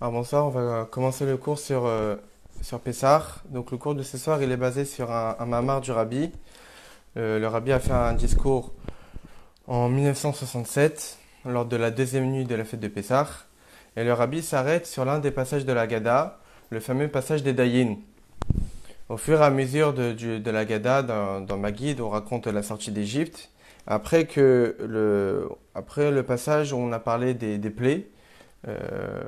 Alors bonsoir, on va commencer le cours sur Pessah. Donc le cours de ce soir, il est basé sur un mamar du Rabbi. Le Rabbi a fait un discours en 1967, lors de la deuxième nuit de la fête de Pessah. Et le Rabbi s'arrête sur l'un des passages de la Gada, le fameux passage des Dayin. Au fur et à mesure de la Gada, dans ma guide, on raconte la sortie d'Égypte. Après le passage où on a parlé des plaies, euh,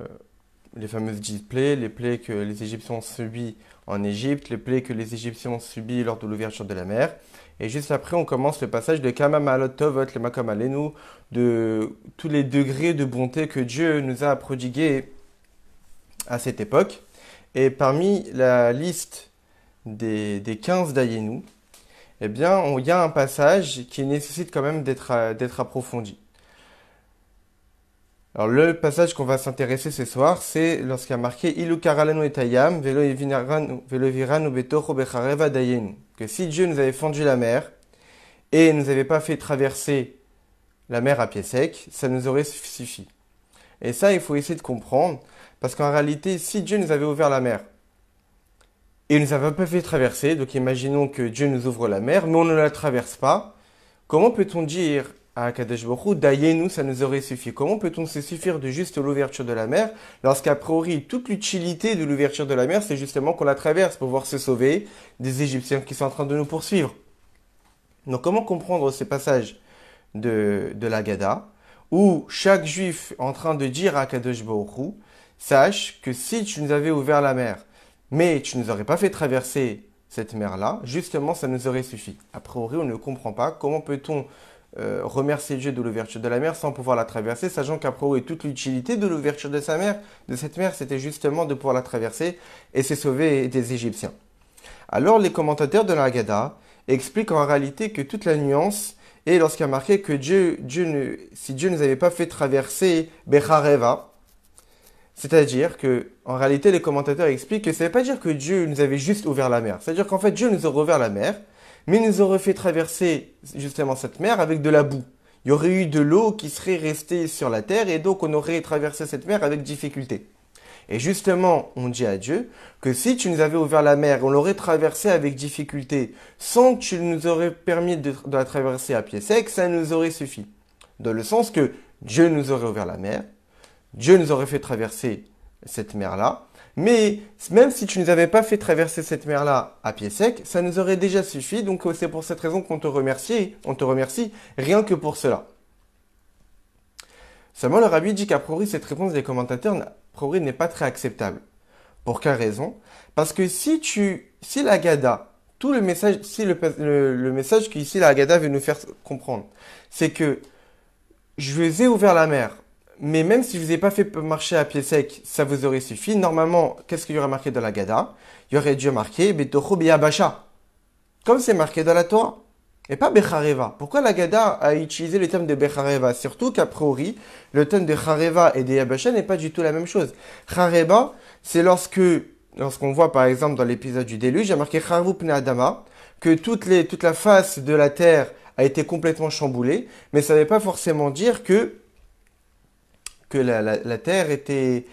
les fameuses 10 plaies, les plaies que les Égyptiens ont subies en Égypte, les plaies que les Égyptiens ont subies lors de l'ouverture de la mer. Et juste après, on commence le passage de Kama Ma'alot Tovot le Makom Alenu, de tous les degrés de bonté que Dieu nous a prodigués à cette époque. Et parmi la liste des 15 d'Ayenu, eh bien, il y a un passage qui nécessite quand même d'être approfondi. Alors le passage qu'on va s'intéresser ce soir, c'est lorsqu'il y a marqué Ilu karalanu etayam velo viranu betocho bechareva dayenu. Que si Dieu nous avait fendu la mer et nous avait pas fait traverser la mer à pied sec, ça nous aurait suffi. Et ça, il faut essayer de comprendre, parce qu'en réalité, si Dieu nous avait ouvert la mer et nous avait pas fait traverser, donc imaginons que Dieu nous ouvre la mer, mais on ne la traverse pas, comment peut-on dire à Kadesh Baruch Hu, Dayenu, ça nous aurait suffi? Comment peut-on se suffire de juste l'ouverture de la mer, lorsqu'à priori, toute l'utilité de l'ouverture de la mer, c'est justement qu'on la traverse pour pouvoir se sauver des Égyptiens qui sont en train de nous poursuivre? Donc comment comprendre ces passages de la Gada, où chaque juif est en train de dire à Kadesh Baruch Hu, sache que si tu nous avais ouvert la mer, mais tu nous aurais pas fait traverser cette mer-là, justement, ça nous aurait suffi. A priori, on ne comprend pas. Comment peut-on remercier Dieu de l'ouverture de la mer sans pouvoir la traverser, sachant qu'a priori, toute l'utilité de l'ouverture de cette mer, c'était justement de pouvoir la traverser et se sauver des Égyptiens. Alors, les commentateurs de la Haggadah expliquent en réalité que toute la nuance est lorsqu'il y a marqué que si Dieu ne nous avait pas fait traverser Bechareva, c'est-à-dire que, en réalité, les commentateurs expliquent que ça ne veut pas dire que Dieu nous avait juste ouvert la mer. C'est-à-dire qu'en fait, Dieu nous aurait ouvert la mer, mais nous aurait fait traverser justement cette mer avec de la boue. Il y aurait eu de l'eau qui serait restée sur la terre et donc on aurait traversé cette mer avec difficulté. Et justement, on dit à Dieu que si tu nous avais ouvert la mer, on l'aurait traversée avec difficulté, sans que tu nous aurais permis de la traverser à pied sec, ça nous aurait suffi. Dans le sens que Dieu nous aurait ouvert la mer, Dieu nous aurait fait traverser cette mer-là. Mais même si tu ne nous avais pas fait traverser cette mer-là à pied sec, ça nous aurait déjà suffi. Donc c'est pour cette raison qu'on te remercie, on te remercie rien que pour cela. Seulement le rabbi dit qu'a priori cette réponse des commentateurs a priori n'est pas très acceptable. Pour quelle raison? Parce que si la Gada, tout le message, si le message qu'ici la Gada veut nous faire comprendre, c'est que je vous ai ouvert la mer, mais même si je vous ai pas fait marcher à pied sec, ça vous aurait suffi. Normalement, qu'est-ce qu'il y aurait marqué dans la Gada? Il y aurait dû marquer Betocho Biyabasha, comme c'est marqué dans la Torah, et pas Bechareva. Pourquoi la Gada a utilisé le terme de Bechareva? Surtout qu'a priori, le terme de Chareva et de Yabasha n'est pas du tout la même chose. Chareva, c'est lorsqu'on voit par exemple dans l'épisode du déluge, il y a marqué Charvu Pne Adama, que toute la face de la terre a été complètement chamboulée, mais ça ne veut pas forcément dire que la terre était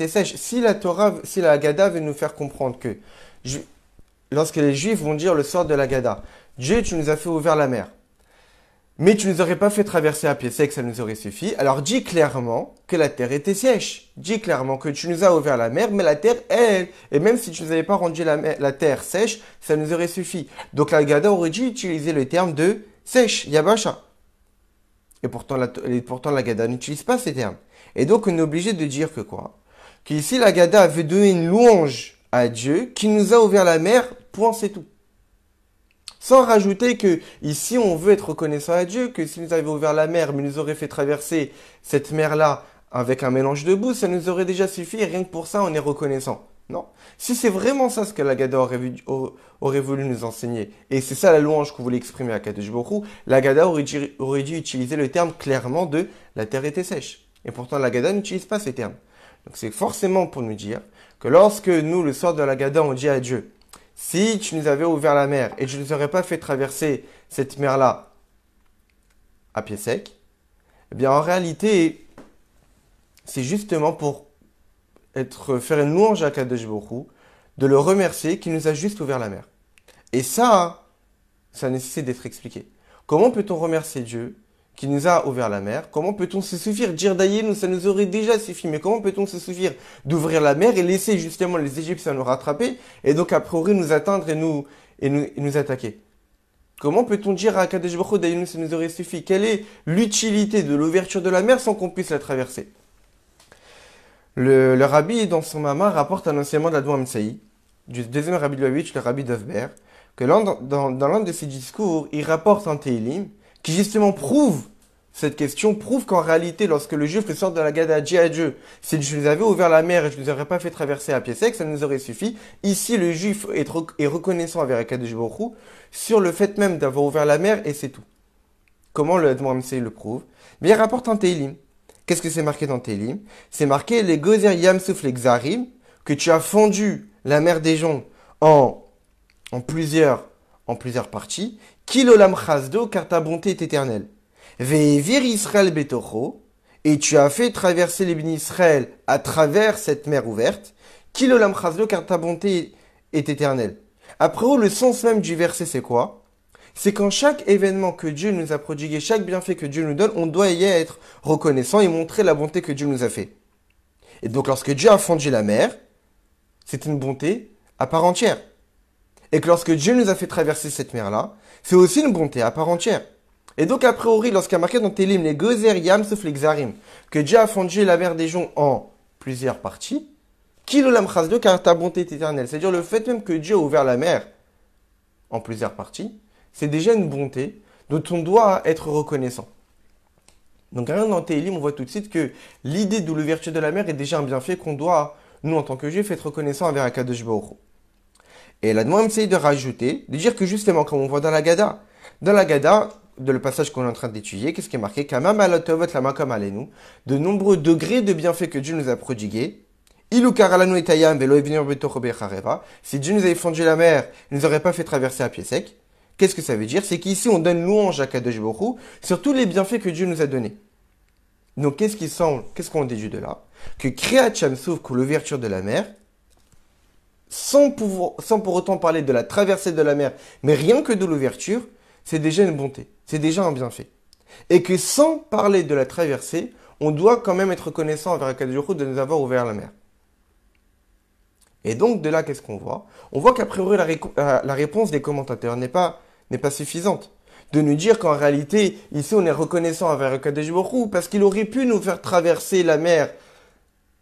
sèche. Si la Haggadah veut nous faire comprendre que lorsque les Juifs vont dire le sort de la Haggadah, Dieu, tu nous as fait ouvrir la mer, mais tu nous aurais pas fait traverser à pied sec, ça nous aurait suffi. Alors dis clairement que la terre était sèche. Dis clairement que tu nous as ouvert la mer, mais la terre, elle, et même si tu nous avais pas rendu la terre sèche, ça nous aurait suffi. Donc la Haggadah aurait dû utiliser le terme de sèche, Yabasha. Et pourtant la Gada n'utilise pas ces termes. Et donc on est obligé de dire que quoi? Qu'ici la Gada veut donner une louange à Dieu qui nous a ouvert la mer, point c'est tout. Sans rajouter que ici on veut être reconnaissant à Dieu, que s'il nous avait ouvert la mer, mais nous aurait fait traverser cette mer-là avec un mélange de boue, ça nous aurait déjà suffi et rien que pour ça on est reconnaissant. Non. Si c'est vraiment ça ce que la Gada aurait voulu nous enseigner, et c'est ça la louange qu'on voulait exprimer à Kadosh Baruch Hu, la Gada aurait dû utiliser le terme clairement de la terre était sèche. Et pourtant la Gada n'utilise pas ces termes. Donc c'est forcément pour nous dire que lorsque nous, le soir de la Gada, on dit à Dieu, si tu nous avais ouvert la mer et je ne nous aurais pas fait traverser cette mer-là à pied sec, eh bien en réalité, c'est justement pour faire une louange à Kadosh Baruch Hu, de le remercier qui nous a juste ouvert la mer. Et ça nécessite d'être expliqué. Comment peut-on remercier Dieu qui nous a ouvert la mer? Comment peut-on se suffire? Dire d'Ayenu, ça nous aurait déjà suffi. Mais comment peut-on se suffire d'ouvrir la mer et laisser justement les Égyptiens nous rattraper et donc a priori nous atteindre et nous attaquer? Comment peut-on dire à Kadosh Baruch Hu d'Ayenu, ça nous aurait suffi? Quelle est l'utilité de l'ouverture de la mer sans qu'on puisse la traverser? Le rabbi, dans son mama, rapporte un enseignement de l'Admor Amsaï, du deuxième rabbi de Lubavitch, le rabbi d'Ovber, que dans l'un de ses discours, il rapporte un Teilim qui justement prouve cette question, prouve qu'en réalité, lorsque le juif sort de la Gada, dit à Dieu, si je nous avais ouvert la mer et je ne nous aurais pas fait traverser à pied sec, ça nous aurait suffi. Ici, le juif est reconnaissant avec Akadosh Baruch Hu sur le fait même d'avoir ouvert la mer et c'est tout. Comment le Admor Amsaï le prouve? Bien, il rapporte un Teilim. Qu'est-ce que c'est marqué dans Teilim? C'est marqué les Gozer Yam Souf Exarim, que tu as fondu la mer des joncs en plusieurs parties. Kilolam Chasdo, car ta bonté est éternelle. Ve'evir Israël betocho, et tu as fait traverser les bénis Israël à travers cette mer ouverte. Kilolam Chasdo, car ta bonté est éternelle. Après, le sens même du verset, c'est quoi? C'est qu'en chaque événement que Dieu nous a prodigué, chaque bienfait que Dieu nous donne, on doit y être reconnaissant et montrer la bonté que Dieu nous a fait. Et donc lorsque Dieu a fondu la mer, c'est une bonté à part entière. Et que lorsque Dieu nous a fait traverser cette mer-là, c'est aussi une bonté à part entière. Et donc a priori, lorsqu'il y a marqué dans Télim les Gozer Yam sauf les Xarim, que Dieu a fondu la mer des joncs en plusieurs parties, Kilolam Chasdo, car ta bonté est éternelle. C'est-à-dire le fait même que Dieu a ouvert la mer en plusieurs parties, c'est déjà une bonté dont on doit être reconnaissant. Donc, rien dans Télim, on voit tout de suite que l'idée de l'ouverture de la mer est déjà un bienfait qu'on doit, nous, en tant que juifs, être reconnaissant avec Akadosh Baruch Hu. Et la demande, c'est de rajouter, de dire que justement, comme on voit dans la Gada, de le passage qu'on est en train d'étudier, qu'est-ce qui est marqué? Kamam alatovot lama comme alenu, de nombreux degrés de bienfaits que Dieu nous a prodigués. Ilu karalanu etayam velo evinur betocho bechareva. Si Dieu nous avait fondu la mer, il nous aurait pas fait traverser à pied sec. Qu'est-ce que ça veut dire? C'est qu'ici, on donne louange à Kadosh Baruch Hu sur tous les bienfaits que Dieu nous a donnés. Donc, qu'est-ce qu'on déduit de là? Que Kriyat Shamsuf, que l'ouverture de la mer, sans pour autant parler de la traversée de la mer, mais rien que de l'ouverture, c'est déjà une bonté. C'est déjà un bienfait. Et que sans parler de la traversée, on doit quand même être reconnaissant envers Kadosh Baruch Hu de nous avoir ouvert la mer. Et donc, de là, qu'est-ce qu'on voit? On voit qu'a priori, la réponse des commentateurs n'est pas suffisante. De nous dire qu'en réalité, ici, on est reconnaissant envers Kadosh Baruch Hu parce qu'il aurait pu nous faire traverser la mer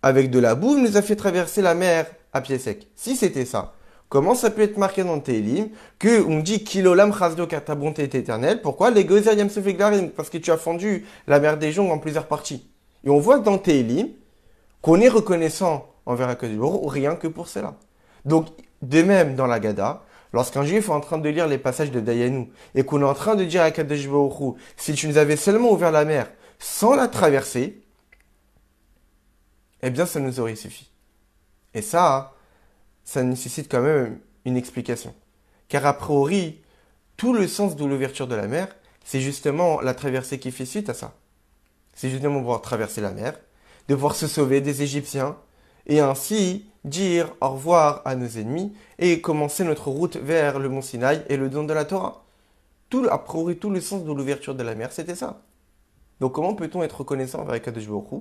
avec de la boue, il nous a fait traverser la mer à pied sec. Si c'était ça, comment ça peut être marqué dans Télim que on dit Kilolam Chasdo, car ta bonté est éternelle? Pourquoi? Les Gozer Yam Souf Eglarim, parce que tu as fondu la mer des joncs en plusieurs parties. Et on voit dans Télim qu'on est reconnaissant envers Akadosh Baruch Hu rien que pour cela. Donc, de même dans la Gada, lorsqu'un juif est en train de lire les passages de Dayenu et qu'on est en train de dire à Akadosh Baruch Hu, si tu nous avais seulement ouvert la mer sans la traverser, eh bien ça nous aurait suffi. Et ça nécessite quand même une explication. Car a priori, tout le sens de l'ouverture de la mer, c'est justement la traversée qui fait suite à ça. C'est justement pouvoir traverser la mer, de pouvoir se sauver des Égyptiens, et ainsi dire au revoir à nos ennemis et commencer notre route vers le mont Sinaï et le don de la Torah. A priori, tout le sens de l'ouverture de la mer, c'était ça. Donc comment peut-on être reconnaissant avec Kadosh Baruch Hu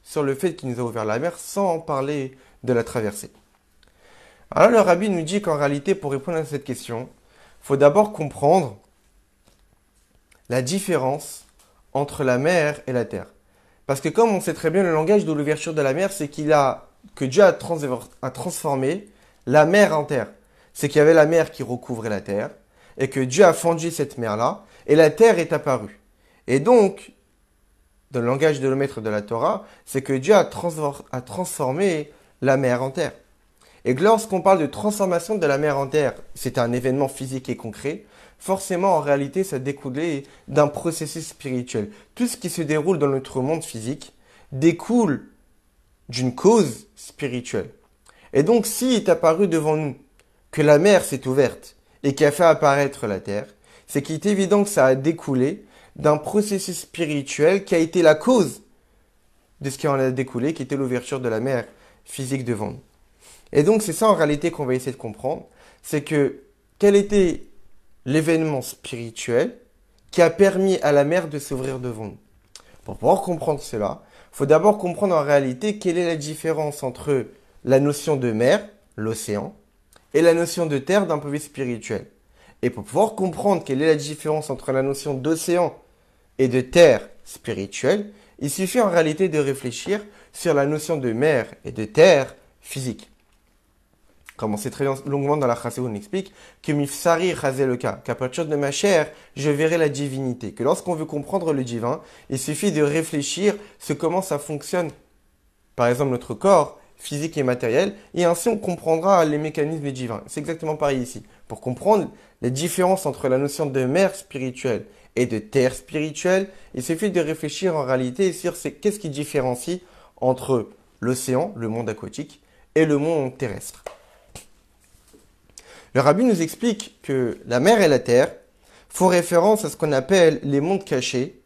sur le fait qu'il nous a ouvert la mer sans parler de la traversée? Alors le rabbi nous dit qu'en réalité, pour répondre à cette question, il faut d'abord comprendre la différence entre la mer et la terre. Parce que comme on sait très bien, le langage de l'ouverture de la mer, c'est que Dieu a transformé la mer en terre. C'est qu'il y avait la mer qui recouvrait la terre, et que Dieu a fondu cette mer-là, et la terre est apparue. Et donc, dans le langage de le maître de la Torah, c'est que Dieu a transformé la mer en terre. Et que lorsqu'on parle de transformation de la mer en terre, c'est un événement physique et concret, forcément, en réalité, ça découlait d'un processus spirituel. Tout ce qui se déroule dans notre monde physique découle d'une cause spirituelle. Et donc, s'il est apparu devant nous que la mer s'est ouverte et qui a fait apparaître la terre, c'est qu'il est évident que ça a découlé d'un processus spirituel qui a été la cause de ce qui en a découlé, qui était l'ouverture de la mer physique devant nous. Et donc c'est ça en réalité qu'on va essayer de comprendre, c'est que quel était l'événement spirituel qui a permis à la mer de s'ouvrir devant nous. Pour pouvoir comprendre cela, il faut d'abord comprendre en réalité quelle est la différence entre la notion de mer, l'océan, et la notion de terre d'un point de vue spirituel. Et pour pouvoir comprendre quelle est la différence entre la notion d'océan et de terre spirituelle, il suffit en réalité de réfléchir sur la notion de mer et de terre physique. Comme on sait très longuement dans la Chassidut, on explique que Mifsari chazé le cas, qu'à partir de ma chair, je verrai la divinité. Que lorsqu'on veut comprendre le divin, il suffit de réfléchir sur comment ça fonctionne, par exemple notre corps physique et matériel, et ainsi on comprendra les mécanismes divins. C'est exactement pareil ici. Pour comprendre les différences entre la notion de mer spirituelle et de terre spirituelle, il suffit de réfléchir en réalité sur qu'est-ce qui différencie entre l'océan, le monde aquatique, et le monde terrestre. Le rabbi nous explique que la mer et la terre font référence à ce qu'on appelle les mondes cachés,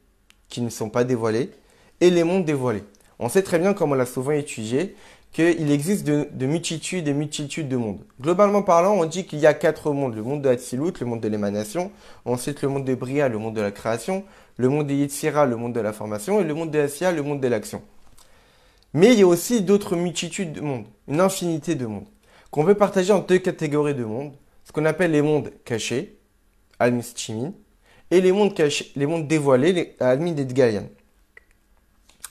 qui ne sont pas dévoilés, et les mondes dévoilés. On sait très bien, comme on l'a souvent étudié, qu'il existe de multitudes et multitudes de mondes. Globalement parlant, on dit qu'il y a 4 mondes. Le monde de Hatzilut, le monde de l'émanation, ensuite le monde de Bria, le monde de la création, le monde de Yetzira, le monde de la formation, et le monde de Assia, le monde de l'action. Mais il y a aussi d'autres multitudes de mondes, une infinité de mondes, qu'on peut partager en 2 catégories de mondes, ce qu'on appelle les mondes cachés, Al-Mistimin, et les mondes cachés, les mondes dévoilés, les Al-Min et Dgalian.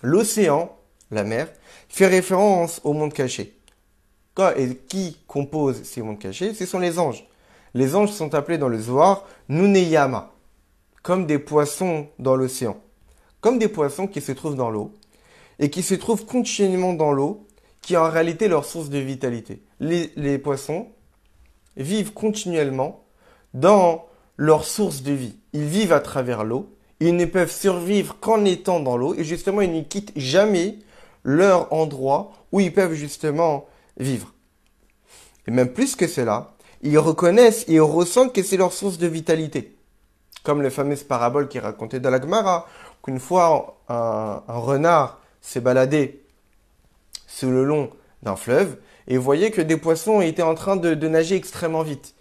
L'océan, la mer, fait référence aux mondes cachés. Et qui compose ces mondes cachés? Ce sont les anges. Les anges sont appelés dans le Zohar Nuneyama, comme des poissons dans l'océan, comme des poissons qui se trouvent dans l'eau, et qui se trouvent continuellement dans l'eau, qui est en réalité leur source de vitalité. Les poissons vivent continuellement dans leur source de vie. Ils vivent à travers l'eau, ils ne peuvent survivre qu'en étant dans l'eau, et justement ils ne quittent jamais leur endroit où ils peuvent justement vivre. Et même plus que cela, ils reconnaissent et ressentent que c'est leur source de vitalité. Comme la fameuse parabole qui est racontée dans la Gemara, qu'une fois un renard s'est baladé sous le long d'un fleuve et voyait que des poissons étaient en train de nager extrêmement vite.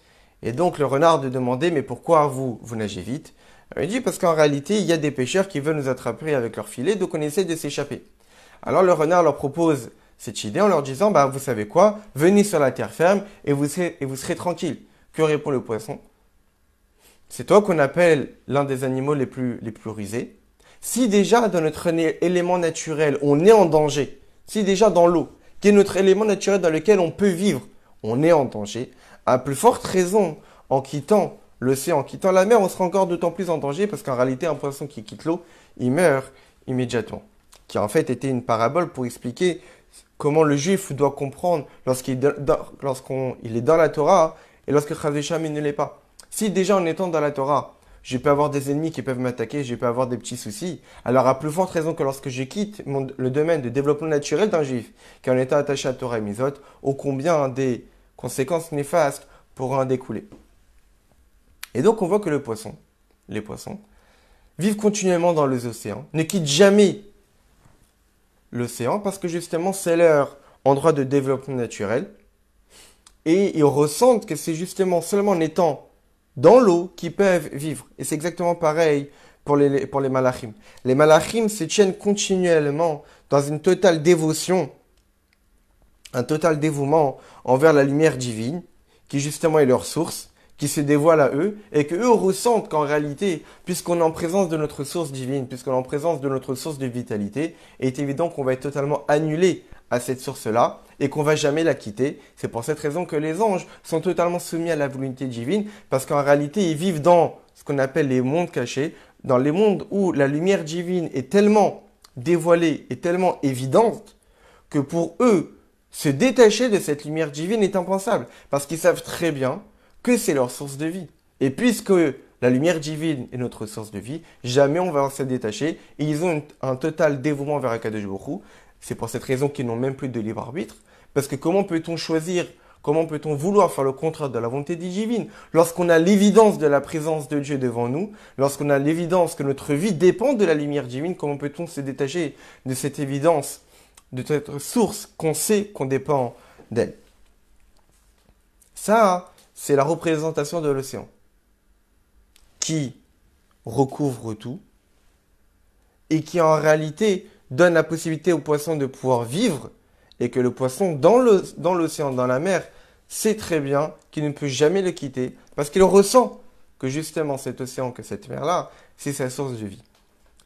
Et donc le renard lui demandait, mais pourquoi vous nagez vite? Il dit, parce qu'en réalité, il y a des pêcheurs qui veulent nous attraper avec leur filet, donc on essaie de s'échapper. Alors le renard leur propose cette idée en leur disant, vous savez quoi, venez sur la terre ferme et vous serez tranquille. Que répond le poisson? C'est toi qu'on appelle l'un des animaux les plus rusés. Si déjà dans notre élément naturel, on est en danger, si déjà dans l'eau, qui est notre élément naturel dans lequel on peut vivre, on est en danger, à plus forte raison, en quittant l'océan, en quittant la mer, on sera encore d'autant plus en danger parce qu'en réalité, un poisson qui quitte l'eau, il meurt immédiatement. Qui en fait était une parabole pour expliquer comment le juif doit comprendre lorsqu'il est dans la Torah et lorsque Chazécham ne l'est pas. Si déjà en étant dans la Torah, je peux avoir des ennemis qui peuvent m'attaquer, je peux avoir des petits soucis, alors à plus forte raison que lorsque je quitte le domaine de développement naturel d'un juif, qui en étant attaché à Torah et Mizot, ô combien des conséquences néfastes pourront en découler. Et donc on voit que les poissons, vivent continuellement dans les océans, ne quittent jamais l'océan parce que justement c'est leur endroit de développement naturel et ils ressentent que c'est justement seulement en étant dans l'eau qu'ils peuvent vivre. Et c'est exactement pareil pour les malachim. Les malachim se tiennent continuellement dans une totale dévotion, un total dévouement envers la lumière divine qui justement est leur source, qui se dévoile à eux, et que eux ressentent qu'en réalité, puisqu'on est en présence de notre source divine, puisqu'on est en présence de notre source de vitalité, il est évident qu'on va être totalement annulé à cette source-là, et qu'on va jamais la quitter. C'est pour cette raison que les anges sont totalement soumis à la volonté divine, parce qu'en réalité, ils vivent dans ce qu'on appelle les mondes cachés, dans les mondes où la lumière divine est tellement dévoilée et tellement évidente, que pour eux, se détacher de cette lumière divine est impensable, parce qu'ils savent très bien que c'est leur source de vie. Et puisque la lumière divine est notre source de vie, jamais on va se détacher. Et ils ont un total dévouement vers Akadosh Baruch Hu. C'est pour cette raison qu'ils n'ont même plus de libre arbitre. Parce que comment peut-on choisir Comment peut-on vouloir faire le contraire de la volonté divine lorsqu'on a l'évidence de la présence de Dieu devant nous, lorsqu'on a l'évidence que notre vie dépend de la lumière divine, comment peut-on se détacher de cette évidence, de cette source qu'on sait qu'on dépend d'elle? Ça, c'est la représentation de l'océan qui recouvre tout et qui en réalité donne la possibilité au poisson de pouvoir vivre et que le poisson dans l'océan, dans la mer, sait très bien qu'il ne peut jamais le quitter parce qu'il ressent que justement cet océan, que cette mer-là, c'est sa source de vie.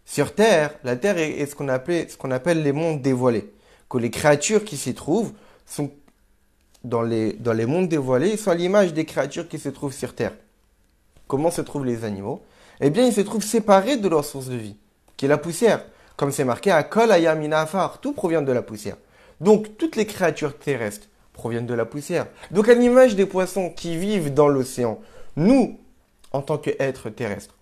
Sur Terre, la Terre est ce qu'on appelle les mondes dévoilés, que les créatures qui s'y trouvent sont dans les mondes dévoilés, sont à l'image des créatures qui se trouvent sur Terre. Comment se trouvent les animaux? Eh bien, ils se trouvent séparés de leur source de vie, qui est la poussière. Comme c'est marqué à Kol Ayamina Afar, tout provient de la poussière. Donc, toutes les créatures terrestres proviennent de la poussière. Donc, à l'image des poissons qui vivent dans l'océan, nous, en tant qu'êtres terrestres,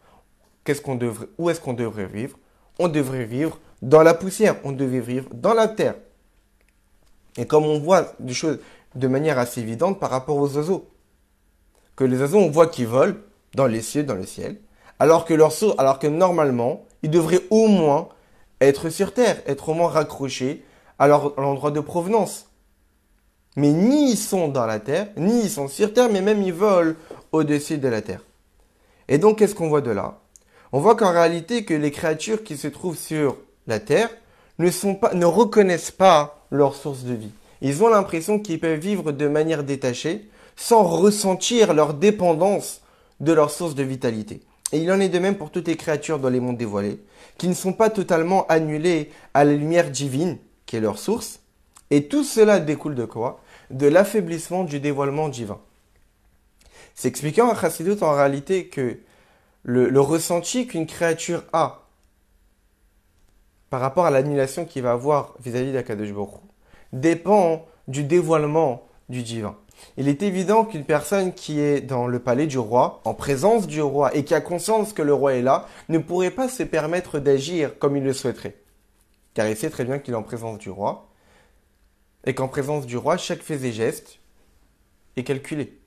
où est-ce qu'on devrait vivre? On devrait vivre dans la poussière, on devrait vivre dans la terre. Et comme on voit des choses de manière assez évidente par rapport aux oiseaux, que les oiseaux, on voit qu'ils volent dans les cieux, dans le ciel, alors que normalement, ils devraient au moins être sur terre, être au moins raccrochés à l'endroit de provenance. Mais ni ils sont dans la terre, ni ils sont sur terre, mais même ils volent au-dessus de la terre. Et donc, qu'est-ce qu'on voit de là? On voit qu'en réalité, que les créatures qui se trouvent sur la terre ne reconnaissent pas leur source de vie. Ils ont l'impression qu'ils peuvent vivre de manière détachée, sans ressentir leur dépendance de leur source de vitalité. Et il en est de même pour toutes les créatures dans les mondes dévoilés, qui ne sont pas totalement annulées à la lumière divine, qui est leur source. Et tout cela découle de quoi? De l'affaiblissement du dévoilement divin. C'est expliquant à Chassidut en réalité que le ressenti qu'une créature a par rapport à l'annulation qu'il va avoir vis-à-vis d'Akadosh Baruch Hu dépend du dévoilement du divin. Il est évident qu'une personne qui est dans le palais du roi, en présence du roi, et qui a conscience que le roi est là, ne pourrait pas se permettre d'agir comme il le souhaiterait. Car il sait très bien qu'il est en présence du roi, et qu'en présence du roi, chaque fait et geste est calculé,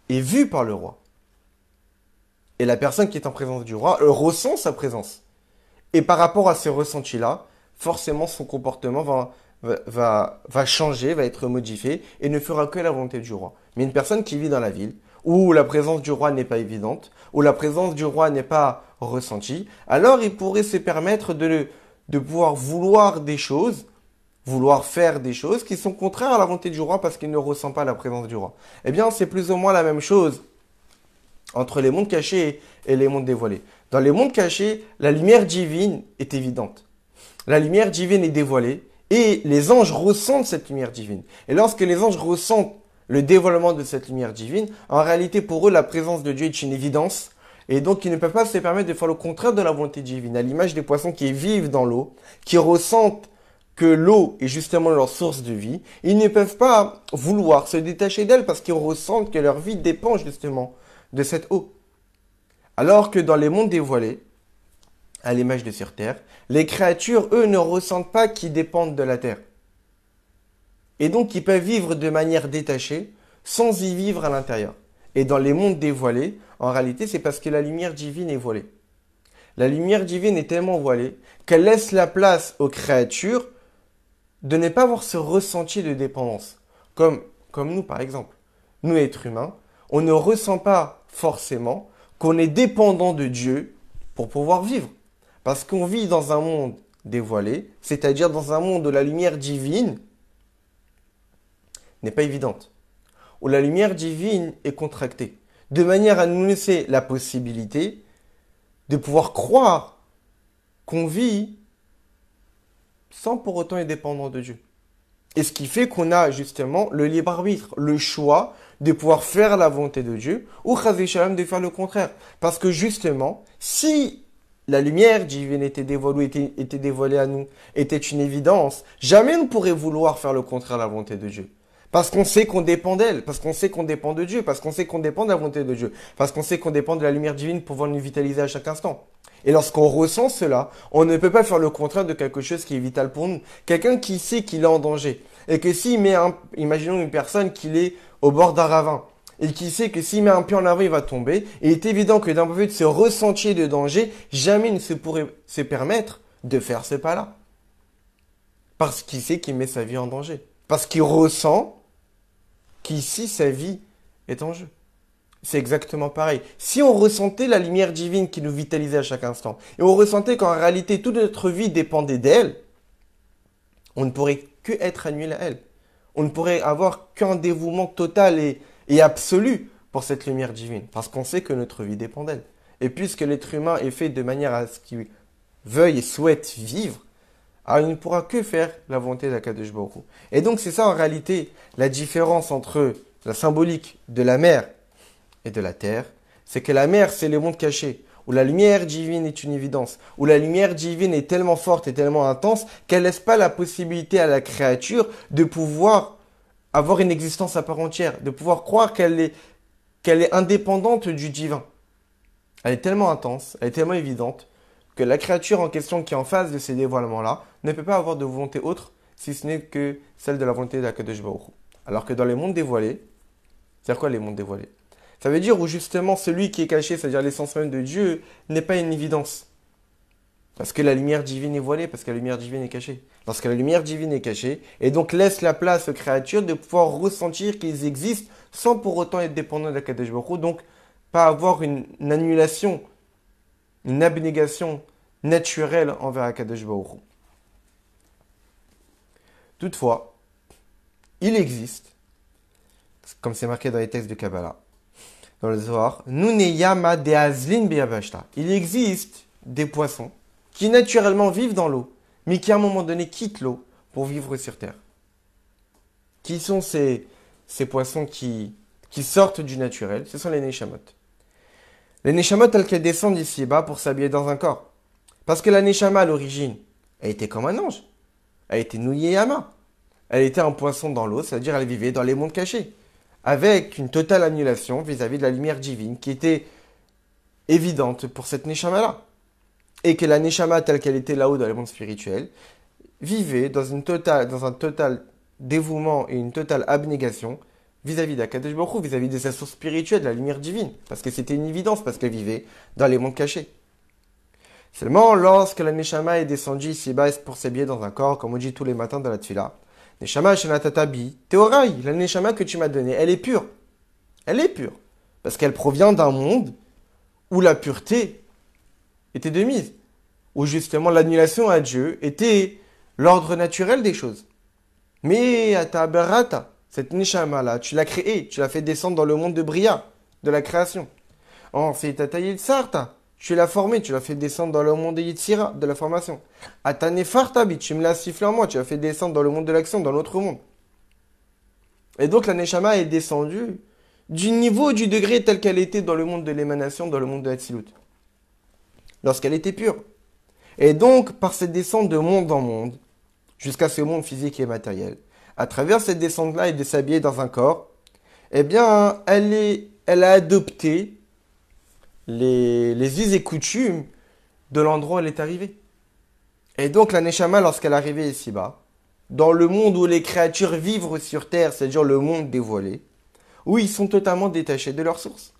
est vu par le roi. Et la personne qui est en présence du roi ressent sa présence. Et par rapport à ce ressenti-là, forcément son comportement va changer, va être modifié et ne fera que la volonté du roi. Mais une personne qui vit dans la ville, où la présence du roi n'est pas évidente, où la présence du roi n'est pas ressentie, alors il pourrait se permettre de pouvoir vouloir des choses, vouloir faire des choses qui sont contraires à la volonté du roi parce qu'il ne ressent pas la présence du roi. Eh bien, c'est plus ou moins la même chose entre les mondes cachés et les mondes dévoilés. Dans les mondes cachés, la lumière divine est évidente. La lumière divine est dévoilée et les anges ressentent cette lumière divine. Et lorsque les anges ressentent le dévoilement de cette lumière divine, en réalité pour eux, la présence de Dieu est une évidence. Et donc, ils ne peuvent pas se permettre de faire le contraire de la volonté divine. À l'image des poissons qui vivent dans l'eau, qui ressentent que l'eau est justement leur source de vie, ils ne peuvent pas vouloir se détacher d'elle parce qu'ils ressentent que leur vie dépend justement de cette eau. Alors que dans les mondes dévoilés, à l'image de sur terre, les créatures, eux, ne ressentent pas qu'ils dépendent de la terre. Et donc, ils peuvent vivre de manière détachée, sans y vivre à l'intérieur. Et dans les mondes dévoilés, en réalité, c'est parce que la lumière divine est voilée. La lumière divine est tellement voilée qu'elle laisse la place aux créatures de ne pas avoir ce ressenti de dépendance. Comme nous, par exemple. Nous, êtres humains, on ne ressent pas forcément qu'on est dépendant de Dieu pour pouvoir vivre. Parce qu'on vit dans un monde dévoilé, c'est-à-dire dans un monde où la lumière divine n'est pas évidente, où la lumière divine est contractée, de manière à nous laisser la possibilité de pouvoir croire qu'on vit sans pour autant être dépendant de Dieu. Et ce qui fait qu'on a justement le libre arbitre, le choix de pouvoir faire la volonté de Dieu ou Chazé Shalom de faire le contraire. Parce que justement, si la lumière divine était dévoilée à nous, était une évidence, jamais on ne pourrait vouloir faire le contraire de la volonté de Dieu. Parce qu'on sait qu'on dépend d'elle, parce qu'on sait qu'on dépend de Dieu, parce qu'on sait qu'on dépend de la volonté de Dieu, parce qu'on sait qu'on dépend de la lumière divine pour pouvoir nous vitaliser à chaque instant. Et lorsqu'on ressent cela, on ne peut pas faire le contraire de quelque chose qui est vital pour nous. Quelqu'un qui sait qu'il est en danger, et que s'il met imaginons une personne qui est au bord d'un ravin, et qui sait que s'il met un pied en avant, il va tomber, et il est évident que d'un point de vue de ce ressenti de danger, jamais il ne se pourrait se permettre de faire ce pas-là. Parce qu'il sait qu'il met sa vie en danger. Parce qu'il ressent qu'ici, sa vie est en jeu. C'est exactement pareil. Si on ressentait la lumière divine qui nous vitalisait à chaque instant, et on ressentait qu'en réalité, toute notre vie dépendait d'elle, on ne pourrait que être annulé à elle. On ne pourrait avoir qu'un dévouement total et absolu pour cette lumière divine, parce qu'on sait que notre vie dépend d'elle. Et puisque l'être humain est fait de manière à ce qu'il veuille et souhaite vivre, alors il ne pourra que faire la volonté d'Akadosh Baruch Hu. Et donc c'est ça en réalité la différence entre la symbolique de la mer et de la terre, c'est que la mer c'est le monde caché, où la lumière divine est une évidence, où la lumière divine est tellement forte et tellement intense qu'elle laisse pas la possibilité à la créature de pouvoir avoir une existence à part entière, de pouvoir croire qu'elle est indépendante du divin. Elle est tellement intense, elle est tellement évidente, que la créature en question qui est en face de ces dévoilements-là ne peut pas avoir de volonté autre, si ce n'est que celle de la volonté d'Akadosh Baruch Hu. Alors que dans les mondes dévoilés, c'est quoi les mondes dévoilés? Ça veut dire où justement celui qui est caché, c'est-à-dire l'essence même de Dieu, n'est pas une évidence. Parce que la lumière divine est voilée, parce que la lumière divine est cachée. Lorsque la lumière divine est cachée, et donc laisse la place aux créatures de pouvoir ressentir qu'ils existent sans pour autant être dépendants d'Akadosh Baruch Hu, donc pas avoir une annulation, une abnégation naturelle envers Akadosh Baruch Hu. Toutefois, il existe, comme c'est marqué dans les textes de Kabbalah, dans le Zohar, Nuneyama de Azlin Beyavashta. Il existe des poissons qui naturellement vivent dans l'eau, mais qui à un moment donné quittent l'eau pour vivre sur terre. Qui sont ces poissons qui sortent du naturel? Ce sont les Neshamot. Les Neshamot, telles qu'elles descendent ici-bas pour s'habiller dans un corps. Parce que la Neshama, à l'origine, elle était comme un ange. Elle était Nuyeyama. Elle était un poisson dans l'eau, c'est-à-dire elle vivait dans les mondes cachés. Avec une totale annulation vis-à-vis de la lumière divine qui était évidente pour cette Neshama-là. Et que la Neshama, telle qu'elle était là-haut dans les mondes spirituels, vivait dans un total dévouement et une totale abnégation vis-à-vis d'Akadosh Baruch Hu, vis-à-vis de sa source spirituelle, de la lumière divine. Parce que c'était une évidence, parce qu'elle vivait dans les mondes cachés. Seulement, lorsque la Neshama est descendue ici-bas pour s'habiller dans un corps, comme on dit tous les matins dans la Tfila, Neshama Shenatatabi, Théoraï, la Neshama que tu m'as donnée, elle est pure. Elle est pure. Parce qu'elle provient d'un monde où la pureté était de mise. Où justement l'annulation à Dieu était l'ordre naturel des choses. Mais à ta Berata, cette Neshama-là, tu l'as créée, tu l'as fait descendre dans le monde de Bria, de la création. Ensuite, à ta Yitzharta, tu l'as formé, tu l'as fait descendre dans le monde de Yitzhira, de la formation. À ta Nefartabi, tu me l'as sifflé en moi, tu l'as fait descendre dans le monde de l'action, dans l'autre monde. Et donc la Neshama est descendue du niveau, du degré tel qu'elle était dans le monde de l'émanation, dans le monde de Hatzilut. Lorsqu'elle était pure. Et donc, par cette descente de monde en monde, jusqu'à ce monde physique et matériel, à travers cette descente-là et de s'habiller dans un corps, eh bien, elle a adopté les us et coutumes de l'endroit où elle est arrivée. Et donc, la Neshama, lorsqu'elle est arrivée ici-bas, dans le monde où les créatures vivent sur terre, c'est-à-dire le monde dévoilé, où ils sont totalement détachés de leur source.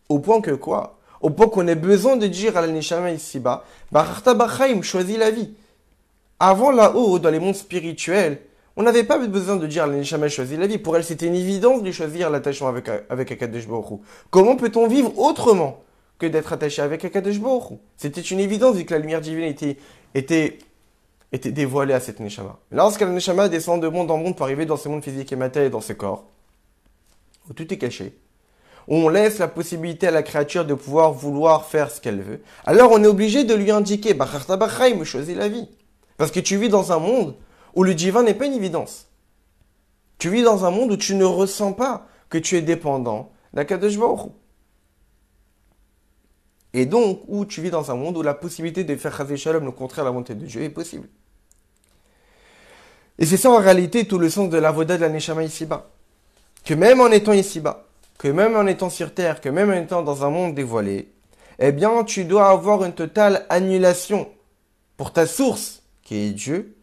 Au point que quoi? Au point qu'on ait besoin de dire à la Neshama ici-bas, Barachta Bachaim, choisis la vie. Avant là-haut, dans les mondes spirituels, on n'avait pas besoin de dire à la Neshama choisis la vie. Pour elle, c'était une évidence de choisir l'attachement avec Akadosh Baruch Hu. Comment peut-on vivre autrement que d'être attaché avec Akadosh Baruch Hu? C'était une évidence vu que la lumière divine était dévoilée à cette Neshama. Lorsque la Neshama descend de monde en monde pour arriver dans ce monde physique et matériel, dans ce corps, où tout est caché, où on laisse la possibilité à la créature de pouvoir vouloir faire ce qu'elle veut, alors on est obligé de lui indiquer, Bacharta Bachaim, choisis la vie. Parce que tu vis dans un monde où le divin n'est pas une évidence. Tu vis dans un monde où tu ne ressens pas que tu es dépendant d'Akadosh Baruch Hu. Et donc, où tu vis dans un monde où la possibilité de faire Chazé Shalom, le contraire de la volonté de Dieu, est possible. Et c'est ça en réalité tout le sens de l'avoda de la Neshama ici-bas. que même en étant ici-bas, que même en étant sur terre, que même en étant dans un monde dévoilé, eh bien, tu dois avoir une totale annulation pour ta source, qui est Dieu,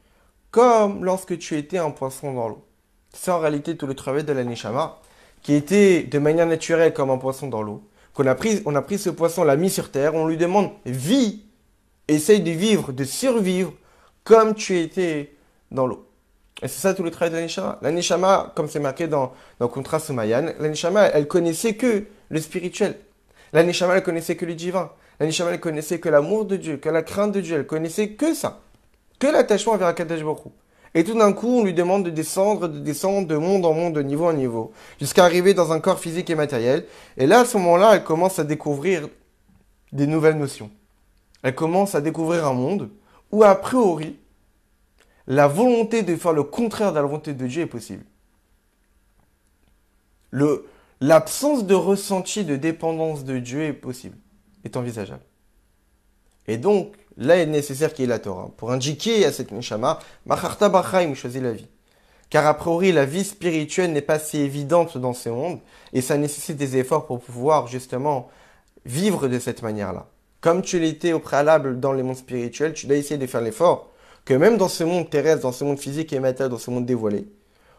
comme lorsque tu étais un poisson dans l'eau. C'est en réalité tout le travail de la Neshama, qui était de manière naturelle comme un poisson dans l'eau. On a pris ce poisson, on l'a mis sur terre, on lui demande vis, essaye de vivre, de survivre comme tu étais dans l'eau. Et c'est ça tout le travail de la Neshama. La Neshama, comme c'est marqué dans le contrat Soumayan, la Neshama, elle connaissait que le spirituel. La Neshama, elle connaissait que le divin. La Neshama, elle connaissait que l'amour de Dieu, que la crainte de Dieu. Elle connaissait que ça. Que l'attachement vers Akadosh Baruch Hu. Et tout d'un coup, on lui demande de descendre de monde en monde, de niveau en niveau, jusqu'à arriver dans un corps physique et matériel. Et là, à ce moment-là, elle commence à découvrir des nouvelles notions. Elle commence à découvrir un monde où, a priori, la volonté de faire le contraire de la volonté de Dieu est possible. L'absence de ressenti de dépendance de Dieu est possible, est envisageable. Et donc, là, il est nécessaire qu'il y ait la Torah. Pour indiquer à cette Neshama, Macharta Bachaim, choisit la vie. Car a priori, la vie spirituelle n'est pas si évidente dans ce monde, et ça nécessite des efforts pour pouvoir justement vivre de cette manière-là. Comme tu l'étais au préalable dans les mondes spirituels, tu dois essayer de faire l'effort que même dans ce monde terrestre, dans ce monde physique et matériel, dans ce monde dévoilé,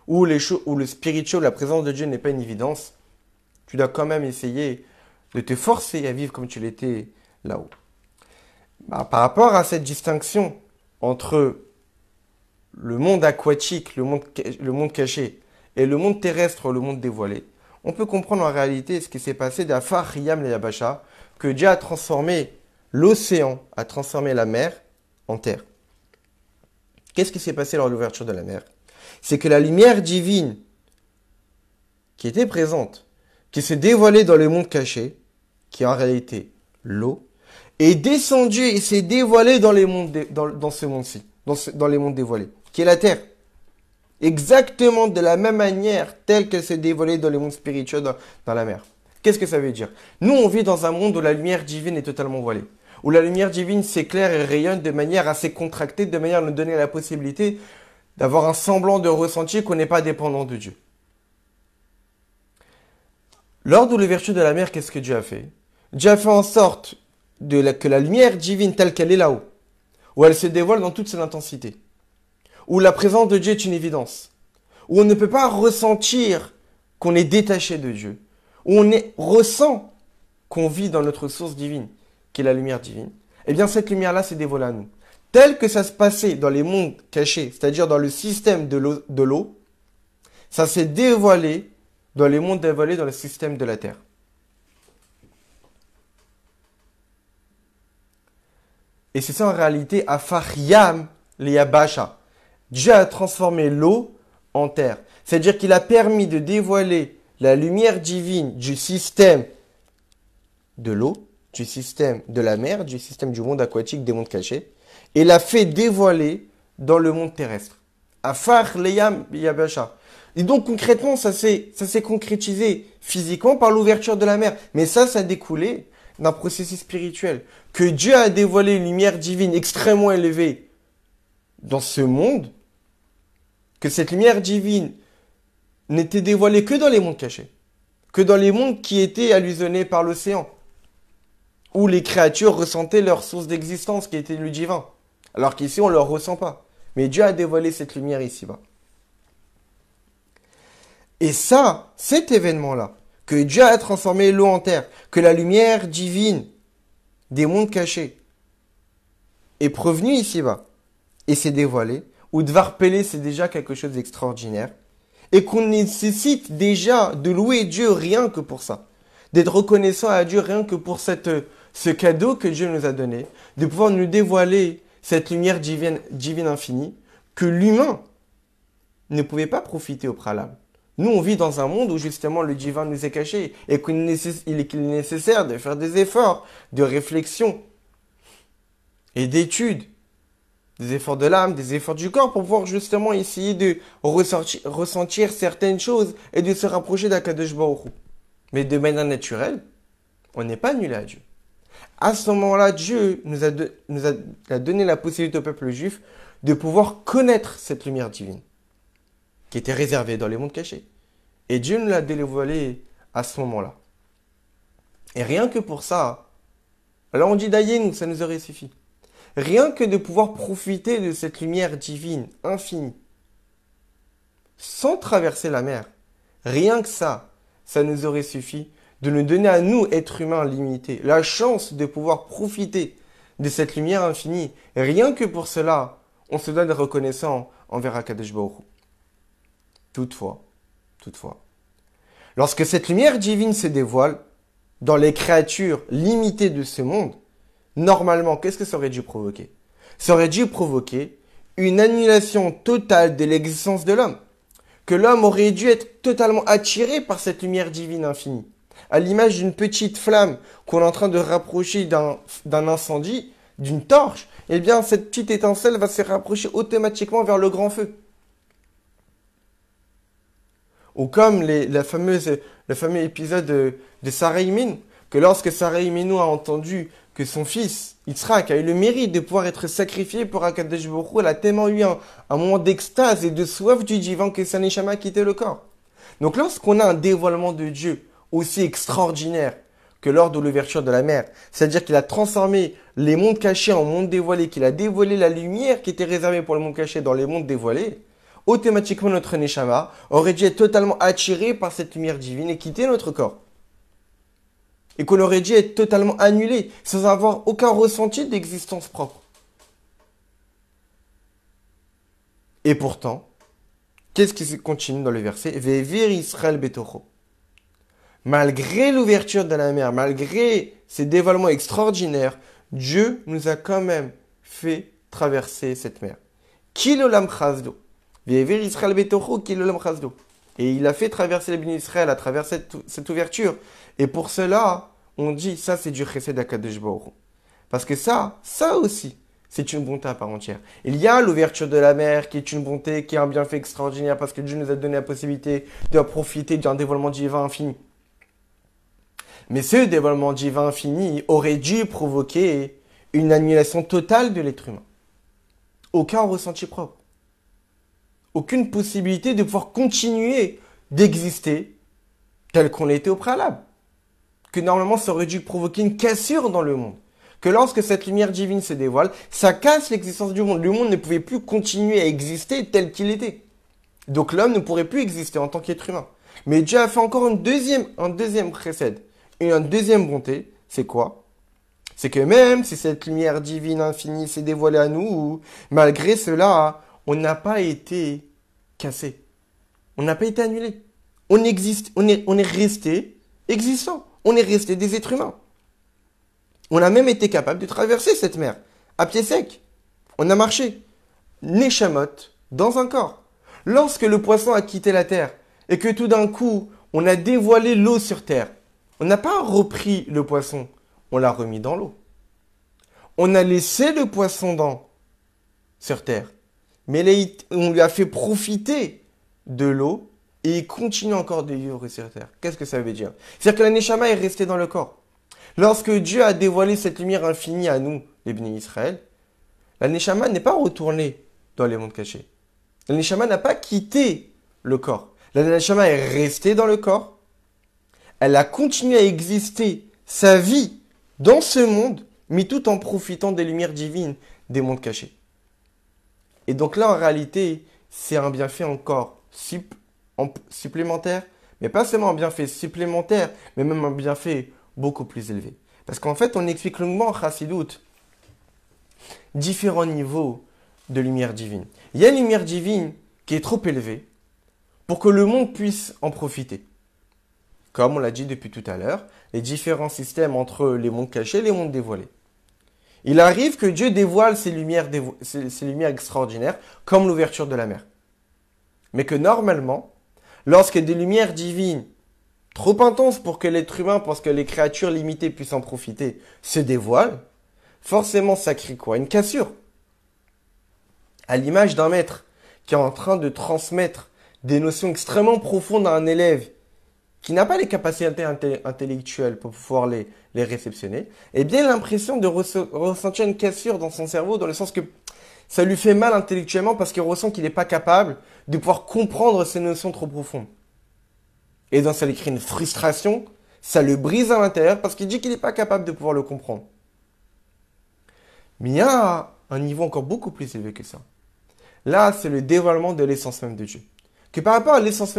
où le spirituel, la présence de Dieu n'est pas une évidence, tu dois quand même essayer de te forcer à vivre comme tu l'étais là-haut. Par rapport à cette distinction entre le monde aquatique, le monde caché, et le monde terrestre, le monde dévoilé, on peut comprendre en réalité ce qui s'est passé d'Afar Yam le Yabasha, que Dieu a transformé l'océan, a transformé la mer en terre. Qu'est-ce qui s'est passé lors de l'ouverture de la mer? C'est que la lumière divine qui était présente, qui s'est dévoilée dans le monde caché, qui est en réalité l'eau, est descendue et s'est dévoilée dans dans ce monde-ci, dans les mondes dévoilés, qui est la terre. Exactement de la même manière telle qu'elle s'est dévoilée dans les mondes spirituels, dans la mer. Qu'est-ce que ça veut dire? Nous, on vit dans un monde où la lumière divine est totalement voilée. Où la lumière divine s'éclaire et rayonne de manière assez contractée, de manière à nous donner la possibilité d'avoir un semblant de ressenti qu'on n'est pas dépendant de Dieu. Lors de l'ouverture de la mer, qu'est-ce que Dieu a fait? Dieu a fait en sorte que la lumière divine telle qu'elle est là-haut, où elle se dévoile dans toute son intensité, où la présence de Dieu est une évidence, où on ne peut pas ressentir qu'on est détaché de Dieu, où ressent qu'on vit dans notre source divine, qui est la lumière divine, eh bien cette lumière-là s'est dévoilée à nous. Tel que ça se passait dans les mondes cachés, c'est-à-dire dans le système de l'eau, ça s'est dévoilé dans les mondes dévoilés dans le système de la terre. Et c'est ça en réalité, Afar Yam le Yabasha. Dieu a transformé l'eau en terre. C'est-à-dire qu'il a permis de dévoiler la lumière divine du système de l'eau, du système de la mer, du système du monde aquatique, des mondes cachés, et l'a fait dévoiler dans le monde terrestre. Afar Leyam Yabasha. Et donc concrètement, ça s'est concrétisé physiquement par l'ouverture de la mer. Mais ça a découlé d'un processus spirituel. Que Dieu a dévoilé une lumière divine extrêmement élevée dans ce monde, que cette lumière divine n'était dévoilée que dans les mondes cachés, que dans les mondes qui étaient allusionnés par l'océan, où les créatures ressentaient leur source d'existence qui était le divin, alors qu'ici on ne le ressent pas. Mais Dieu a dévoilé cette lumière ici-bas. Et ça, cet événement-là, que Dieu a transformé l'eau en terre, que la lumière divine des mondes cachés est provenue ici-bas et s'est dévoilée, ou Dvar Pélé, c'est déjà quelque chose d'extraordinaire, et qu'on nécessite déjà de louer Dieu rien que pour ça, d'être reconnaissant à Dieu rien que pour ce cadeau que Dieu nous a donné, de pouvoir nous dévoiler cette lumière divine infinie, que l'humain ne pouvait pas profiter au préalable. Nous, on vit dans un monde où justement le divin nous est caché et qu'il est nécessaire de faire des efforts de réflexion et d'étude, des efforts de l'âme, des efforts du corps pour pouvoir justement essayer de ressentir certaines choses et de se rapprocher d'Akadosh Baruch Hu. Mais de manière naturelle, on n'est pas annulé à Dieu. À ce moment-là, Dieu nous a donné la possibilité au peuple juif de pouvoir connaître cette lumière divine qui était réservée dans les mondes cachés. Et Dieu nous l'a dévoilé à ce moment-là. Et rien que pour ça, alors on dit Dayenu, ça nous aurait suffi. Rien que de pouvoir profiter de cette lumière divine, infinie, sans traverser la mer, rien que ça nous aurait suffi de nous donner à nous, êtres humains limités, la chance de pouvoir profiter de cette lumière infinie. Et rien que pour cela, on se donne reconnaissant envers Akadosh Baruch Hu. Toutefois, lorsque cette lumière divine se dévoile dans les créatures limitées de ce monde, normalement, qu'est-ce que ça aurait dû provoquer? Ça aurait dû provoquer une annulation totale de l'existence de l'homme. Que l'homme aurait dû être totalement attiré par cette lumière divine infinie. À l'image d'une petite flamme qu'on est en train de rapprocher d'un incendie, d'une torche, eh bien, cette petite étincelle va se rapprocher automatiquement vers le grand feu. Ou comme le fameux épisode de Sarah Imenu, que lorsque Sarah Imenu a entendu que son fils, Yitzhak, a eu le mérite de pouvoir être sacrifié pour Akadosh Baruch Hu, elle a tellement eu un moment d'extase et de soif du divin que sa neshama a quitté le corps. Donc lorsqu'on a un dévoilement de Dieu aussi extraordinaire que lors de l'ouverture de la mer, c'est-à-dire qu'il a transformé les mondes cachés en mondes dévoilés, qu'il a dévoilé la lumière qui était réservée pour le monde caché dans les mondes dévoilés, automatiquement notre neshama aurait dû être totalement attiré par cette lumière divine et quitter notre corps. Et qu'on aurait dû être totalement annulé, sans avoir aucun ressenti d'existence propre. Et pourtant, qu'est-ce qui se continue dans le verset? Ve'evir Israël betocho. Malgré l'ouverture de la mer, malgré ces dévoilements extraordinaires, Dieu nous a quand même fait traverser cette mer. Kilolam chazdo. Ve'evir Israël betocho, kilolam chazdo. Et il a fait traverser les bénis d'Israël à travers cette ouverture. Et pour cela, on dit, ça c'est du chesed d'Akadosh Baruch Hu. Parce que ça aussi, c'est une bonté à part entière. Il y a l'ouverture de la mer qui est une bonté, qui est un bienfait extraordinaire parce que Dieu nous a donné la possibilité de profiter d'un dévoilement divin infini. Mais ce dévoilement divin infini aurait dû provoquer une annulation totale de l'être humain. Aucun ressenti propre. Aucune possibilité de pouvoir continuer d'exister tel qu'on l'était au préalable. Que normalement ça aurait dû provoquer une cassure dans le monde. Que lorsque cette lumière divine se dévoile, ça casse l'existence du monde. Le monde ne pouvait plus continuer à exister tel qu'il était. Donc l'homme ne pourrait plus exister en tant qu'être humain. Mais Dieu a fait encore un deuxième précède. Et une deuxième bonté, c'est quoi? C'est que même si cette lumière divine infinie s'est dévoilée à nous, malgré cela, on n'a pas été cassé. On n'a pas été annulé. On existe, on est resté existant. On est resté des êtres humains. On a même été capable de traverser cette mer à pied sec. On a marché, neshamot, dans un corps. Lorsque le poisson a quitté la terre et que tout d'un coup, on a dévoilé l'eau sur terre, on n'a pas repris le poisson, on l'a remis dans l'eau. On a laissé le poisson sur terre, mais on lui a fait profiter de l'eau et il continue encore de vivre sur terre. Qu'est-ce que ça veut dire? C'est-à-dire que la neshama est restée dans le corps. Lorsque Dieu a dévoilé cette lumière infinie à nous, les bénis Israël, la neshama n'est pas retournée dans les mondes cachés. La neshama n'a pas quitté le corps. La neshama est restée dans le corps. Elle a continué à exister sa vie dans ce monde, mais tout en profitant des lumières divines des mondes cachés. Et donc là, en réalité, c'est un bienfait encore supplémentaire, mais pas seulement un bienfait supplémentaire, mais même un bienfait beaucoup plus élevé. Parce qu'en fait, on explique longuement en Chassidoute différents niveaux de lumière divine. Il y a une lumière divine qui est trop élevée pour que le monde puisse en profiter. Comme on l'a dit depuis tout à l'heure, les différents systèmes entre les mondes cachés et les mondes dévoilés. Il arrive que Dieu dévoile ces lumières extraordinaires, comme l'ouverture de la mer. Mais que normalement, lorsque des lumières divines trop intenses pour que l'être humain, parce que les créatures limitées puissent en profiter, se dévoilent, forcément ça crée quoi? Une cassure. À l'image d'un maître qui est en train de transmettre des notions extrêmement profondes à un élève qui n'a pas les capacités intellectuelles pour pouvoir les réceptionner, eh bien il a l'impression de ressentir une cassure dans son cerveau, dans le sens que ça lui fait mal intellectuellement parce qu'il ressent qu'il n'est pas capable de pouvoir comprendre ces notions trop profondes. Et donc ça lui crée une frustration, ça le brise à l'intérieur parce qu'il dit qu'il n'est pas capable de pouvoir le comprendre. Mais il y a un niveau encore beaucoup plus élevé que ça. Là, c'est le dévoilement de l'essence même de Dieu. Que par rapport à l'essence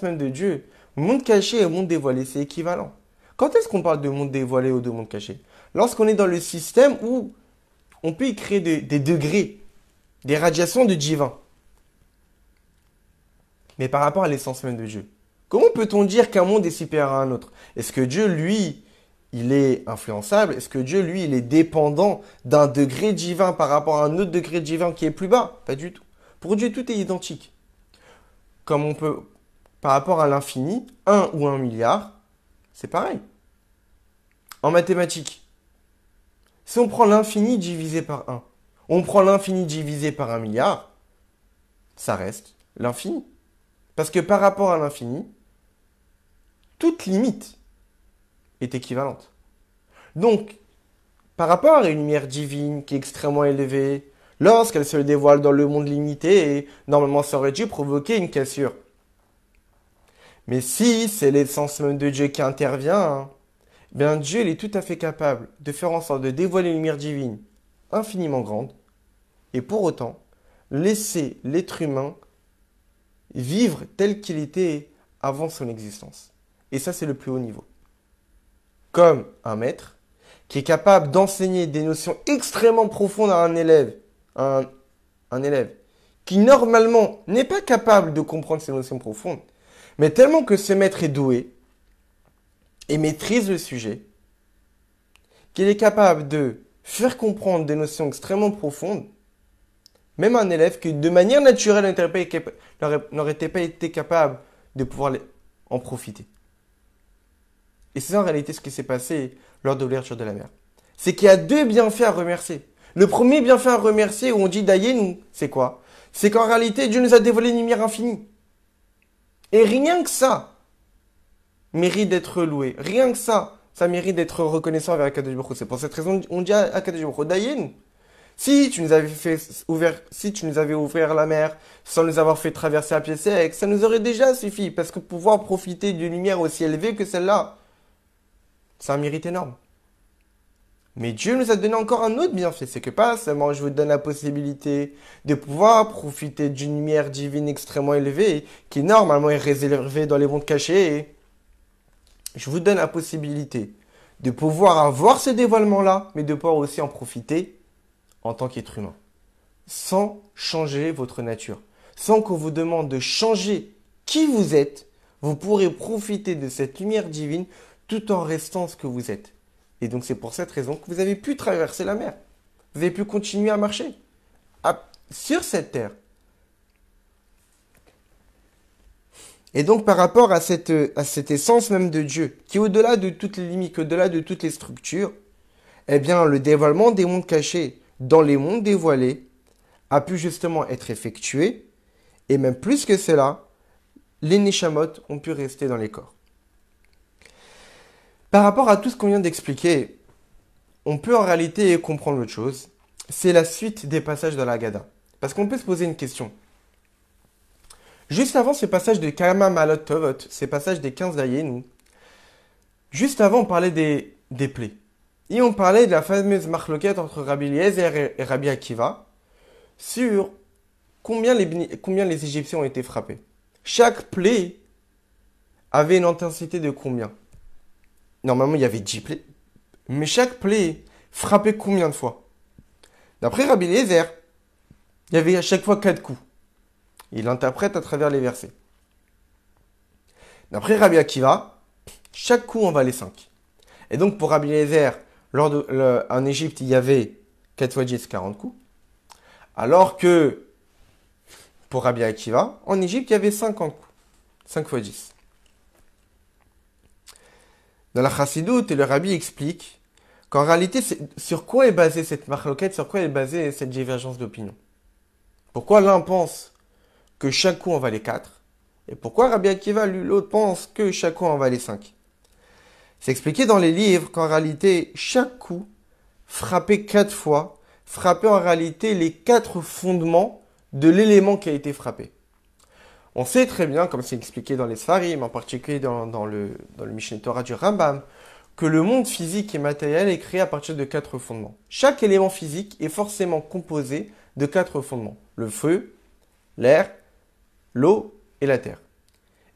même de Dieu, monde caché et monde dévoilé, c'est équivalent. Quand est-ce qu'on parle de monde dévoilé ou de monde caché? Lorsqu'on est dans le système où on peut y créer des degrés, des radiations de divin. Mais par rapport à l'essence même de Dieu, comment peut-on dire qu'un monde est supérieur à un autre? Est-ce que Dieu, lui, il est influençable? Est-ce que Dieu, lui, il est dépendant d'un degré divin par rapport à un autre degré divin qui est plus bas? Pas du tout. Pour Dieu, tout est identique. Comme on peut, par rapport à l'infini, 1 ou 1 milliard, c'est pareil. En mathématiques, si on prend l'infini divisé par 1, on prend l'infini divisé par 1 milliard, ça reste l'infini. Parce que par rapport à l'infini, toute limite est équivalente. Donc, par rapport à une lumière divine qui est extrêmement élevée, lorsqu'elle se dévoile dans le monde limité, normalement ça aurait dû provoquer une cassure. Mais si c'est l'essence même de Dieu qui intervient, bien Dieu il est tout à fait capable de faire en sorte de dévoiler une lumière divine infiniment grande, et pour autant, laisser l'être humain vivre tel qu'il était avant son existence. Et ça, c'est le plus haut niveau. Comme un maître qui est capable d'enseigner des notions extrêmement profondes à un élève, un élève qui normalement n'est pas capable de comprendre ces notions profondes, mais tellement que ce maître est doué et maîtrise le sujet, qu'il est capable de faire comprendre des notions extrêmement profondes, même un élève qui de manière naturelle n'aurait pas été capable de pouvoir en profiter. Et c'est en réalité ce qui s'est passé lors de l'ouverture de la mer. C'est qu'il y a deux bienfaits à remercier. Le premier bienfait à remercier où on dit Dayenu, c'est quoi? C'est qu'en réalité, Dieu nous a dévoilé une lumière infinie. Et rien que ça mérite d'être loué. Rien que ça mérite d'être reconnaissant avec Akadosh Baruch Hu. C'est pour cette raison qu'on dit à Akadosh Baruch Hu, Dayenu. Si tu nous avais ouvert la mer sans nous avoir fait traverser à pied sec, ça nous aurait déjà suffi. Parce que pouvoir profiter d'une lumière aussi élevée que celle-là, c'est un mérite énorme. Mais Dieu nous a donné encore un autre bienfait. C'est que pas seulement je vous donne la possibilité de pouvoir profiter d'une lumière divine extrêmement élevée, qui normalement est réservée dans les mondes cachés. Je vous donne la possibilité de pouvoir avoir ce dévoilement-là, mais de pouvoir aussi en profiter en tant qu'être humain. Sans changer votre nature. Sans qu'on vous demande de changer qui vous êtes, vous pourrez profiter de cette lumière divine tout en restant ce que vous êtes. Et donc c'est pour cette raison que vous avez pu traverser la mer. Vous avez pu continuer à marcher sur cette terre. Et donc par rapport à cette essence même de Dieu, qui est au-delà de toutes les limites, au-delà de toutes les structures, eh bien le dévoilement des mondes cachés dans les mondes dévoilés a pu justement être effectué. Et même plus que cela, les Neshamot ont pu rester dans les corps. Par rapport à tout ce qu'on vient d'expliquer, on peut en réalité comprendre autre chose. C'est la suite des passages de la Haggadah. Parce qu'on peut se poser une question. Juste avant ce passage de Kama Malot Tovot, ces passages des 15 Dayenu, juste avant on parlait des plaies. Et on parlait de la fameuse marloquette entre Rabbi Eliezer et Rabbi Akiva sur combien les Égyptiens ont été frappés. Chaque plaie avait une intensité de combien? Normalement, il y avait 10 plaies. Mais chaque plaie frappait combien de fois? D'après Rabbi Eliezer, il y avait à chaque fois 4 coups. Il interprète à travers les versets. D'après Rabbi Akiva, chaque coup en valait 5. Et donc pour Rabbi Eliezer, en Égypte, il y avait 4 fois 10, 40 coups. Alors que pour Rabbi Akiva, en Égypte, il y avait 50 coups. 5 fois 10. Dans la Chassidoute, le Rabbi explique qu'en réalité, sur quoi est basée cette marloquette, sur quoi est basée cette divergence d'opinion. Pourquoi l'un pense que chaque coup en valait 4, et pourquoi Rabbi Akiva, l'autre, pense que chaque coup en valait 5. C'est expliqué dans les livres qu'en réalité, chaque coup frappé 4 fois, frappait en réalité les 4 fondements de l'élément qui a été frappé. On sait très bien, comme c'est expliqué dans les Sfarim, en particulier dans le Mishneh Torah du Rambam, que le monde physique et matériel est créé à partir de 4 fondements. Chaque élément physique est forcément composé de 4 fondements. Le feu, l'air, l'eau et la terre.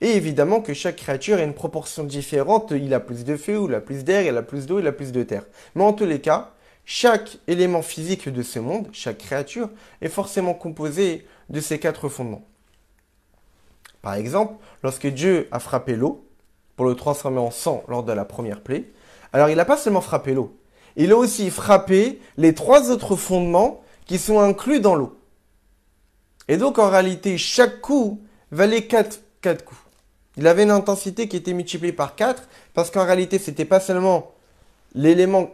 Et évidemment que chaque créature a une proportion différente. Il a plus de feu, ou il a plus d'air, il a plus d'eau, il a plus de terre. Mais en tous les cas, chaque élément physique de ce monde, chaque créature, est forcément composé de ces 4 fondements. Par exemple, lorsque Dieu a frappé l'eau, pour le transformer en sang lors de la première plaie, alors il n'a pas seulement frappé l'eau, il a aussi frappé les 3 autres fondements qui sont inclus dans l'eau. Et donc en réalité, chaque coup valait 4 coups. Il avait une intensité qui était multipliée par 4, parce qu'en réalité, ce n'était pas seulement l'élément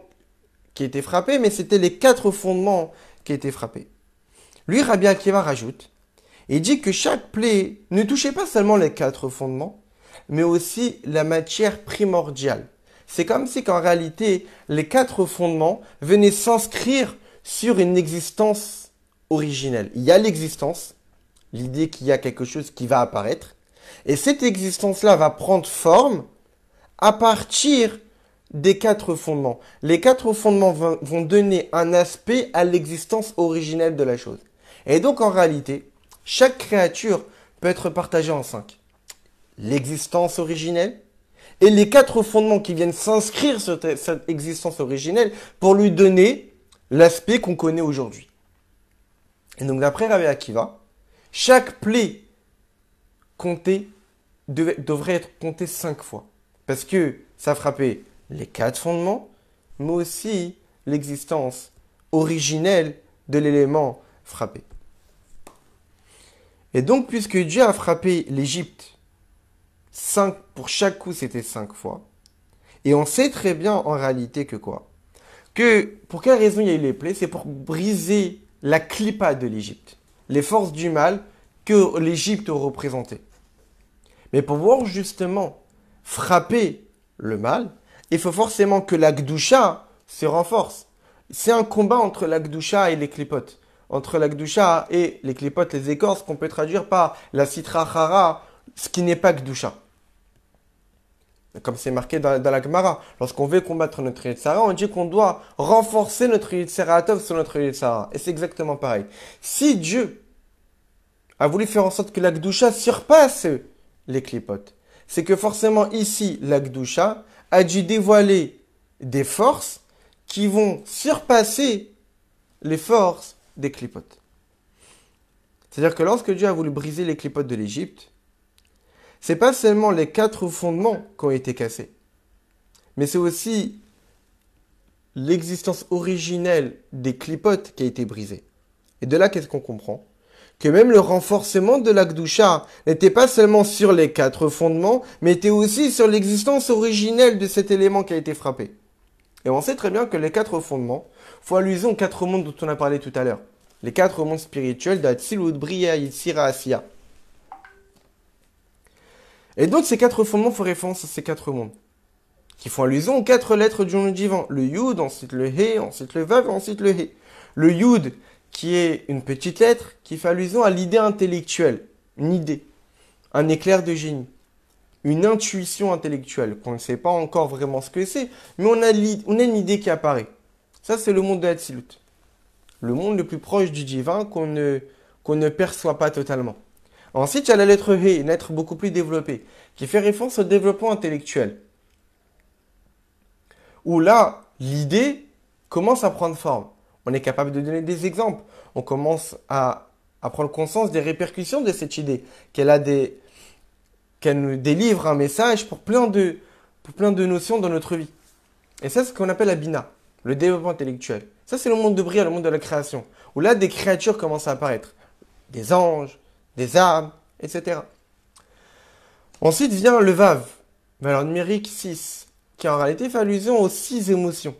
qui était frappé, mais c'était les 4 fondements qui étaient frappés. Lui, Rabbi Akiva rajoute, il dit que chaque plaie ne touchait pas seulement les 4 fondements, mais aussi la matière primordiale. C'est comme si qu'en réalité, les 4 fondements venaient s'inscrire sur une existence originelle. Il y a l'existence, l'idée qu'il y a quelque chose qui va apparaître, et cette existence-là va prendre forme à partir des 4 fondements. Les 4 fondements vont donner un aspect à l'existence originelle de la chose. Et donc en réalité, chaque créature peut être partagée en 5. L'existence originelle et les 4 fondements qui viennent s'inscrire sur cette existence originelle pour lui donner l'aspect qu'on connaît aujourd'hui. Et donc d'après Rabbi Akiva, chaque plaie devrait être comptée 5 fois. Parce que ça frappait les 4 fondements, mais aussi l'existence originelle de l'élément frappé. Et donc, puisque Dieu a frappé l'Égypte, pour chaque coup, c'était 5 fois. Et on sait très bien en réalité que quoi? Que pour quelle raison il y a eu les plaies? C'est pour briser la clipa de l'Égypte. Les forces du mal que l'Égypte représentait. Mais pour pouvoir justement frapper le mal, il faut forcément que la Gdusha se renforce. C'est un combat entre la Gdusha et les clipotes. Entre la Gdusha et les clipotes, les écorces, qu'on peut traduire par la Sitra Chara, ce qui n'est pas Gdusha. Comme c'est marqué dans la Gemara, lorsqu'on veut combattre notre Yetzara, on dit qu'on doit renforcer notre Yetzara Atov sur notre Yetzara. Et c'est exactement pareil. Si Dieu a voulu faire en sorte que la Gdusha surpasse les clipotes, c'est que forcément ici, la Gdusha a dû dévoiler des forces qui vont surpasser les forces des clipotes. C'est-à-dire que lorsque Dieu a voulu briser les clipotes de l'Égypte, c'est pas seulement les 4 fondements qui ont été cassés, mais c'est aussi l'existence originelle des clipotes qui a été brisée. Et de là, qu'est-ce qu'on comprend? Que même le renforcement de la Gdusha n'était pas seulement sur les 4 fondements, mais était aussi sur l'existence originelle de cet élément qui a été frappé. Et on sait très bien que les 4 fondements font allusion aux 4 mondes dont on a parlé tout à l'heure. Les 4 mondes spirituels d'Atsilut, Bria, Yitzira, Asiya. Et donc ces 4 fondements font référence à ces 4 mondes, qui font allusion aux 4 lettres du nom divin. Le Yud, ensuite le He, ensuite le Vav, ensuite le He. Le Yud, qui est une petite lettre, qui fait allusion à l'idée intellectuelle, une idée, un éclair de génie, une intuition intellectuelle, qu'on ne sait pas encore vraiment ce que c'est, mais on a une idée qui apparaît. Ça, c'est le monde de Hatzilut. Le monde le plus proche du divin qu'on ne perçoit pas totalement. Ensuite, il y a la lettre He, une lettre beaucoup plus développée, qui fait référence au développement intellectuel. Où là, l'idée commence à prendre forme. On est capable de donner des exemples. On commence à prendre conscience des répercussions de cette idée, qu'elle nous délivre un message pour plein de notions dans notre vie. Et ça, c'est ce qu'on appelle la Bina, le développement intellectuel. Ça, c'est le monde de Bria, le monde de la création, où là, des créatures commencent à apparaître. Des anges, des âmes, etc. Ensuite vient le Vav, valeur numérique 6, qui en réalité fait allusion aux 6 émotions.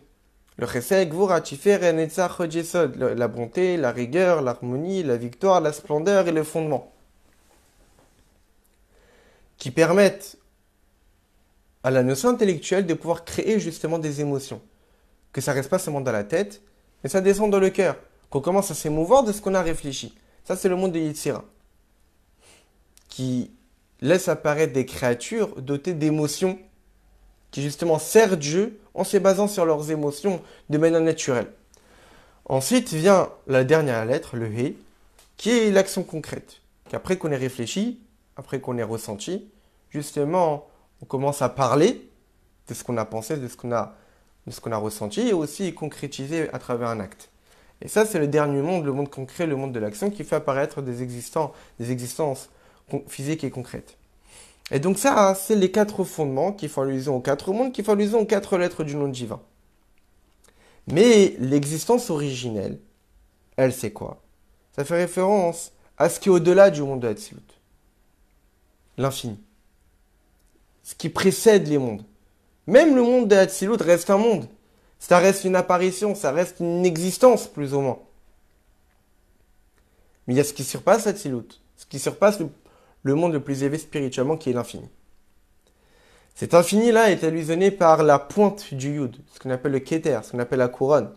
Le Chesed, Gvura, Tiferet, Netzach, Hod Yesod, la bonté, la rigueur, l'harmonie, la victoire, la splendeur et le fondement. Qui permettent à la notion intellectuelle de pouvoir créer justement des émotions. Que ça reste pas seulement dans la tête, mais ça descend dans le cœur. Qu'on commence à s'émouvoir de ce qu'on a réfléchi. Ça, c'est le monde de Yetzira. qui laisse apparaître des créatures dotées d'émotions qui justement servent Dieu en se basant sur leurs émotions de manière naturelle. Ensuite vient la dernière lettre, le He, qui est l'action concrète. Qu'après qu'on ait réfléchi, après qu'on ait ressenti, justement, on commence à parler de ce qu'on a pensé, de ce qu'on a ressenti, et aussi concrétiser à travers un acte. Et ça, c'est le dernier monde, le monde concret, le monde de l'action, qui fait apparaître des existences physiques et concrètes. Et donc ça, c'est les 4 fondements qui font allusion aux 4 mondes, qui font allusion aux 4 lettres du nom divin. Mais l'existence originelle, elle, c'est quoi? Ça fait référence à ce qui est au-delà du monde de Hatzilut. L'infini. Ce qui précède les mondes. Même le monde de Hatzilut reste un monde. Ça reste une apparition, ça reste une existence, plus ou moins. Mais il y a ce qui surpasse Hatzilut. Ce qui surpasse le monde le plus élevé spirituellement, qui est l'infini. Cet infini-là est allusionné par la pointe du Yud, ce qu'on appelle le Keter, ce qu'on appelle la couronne.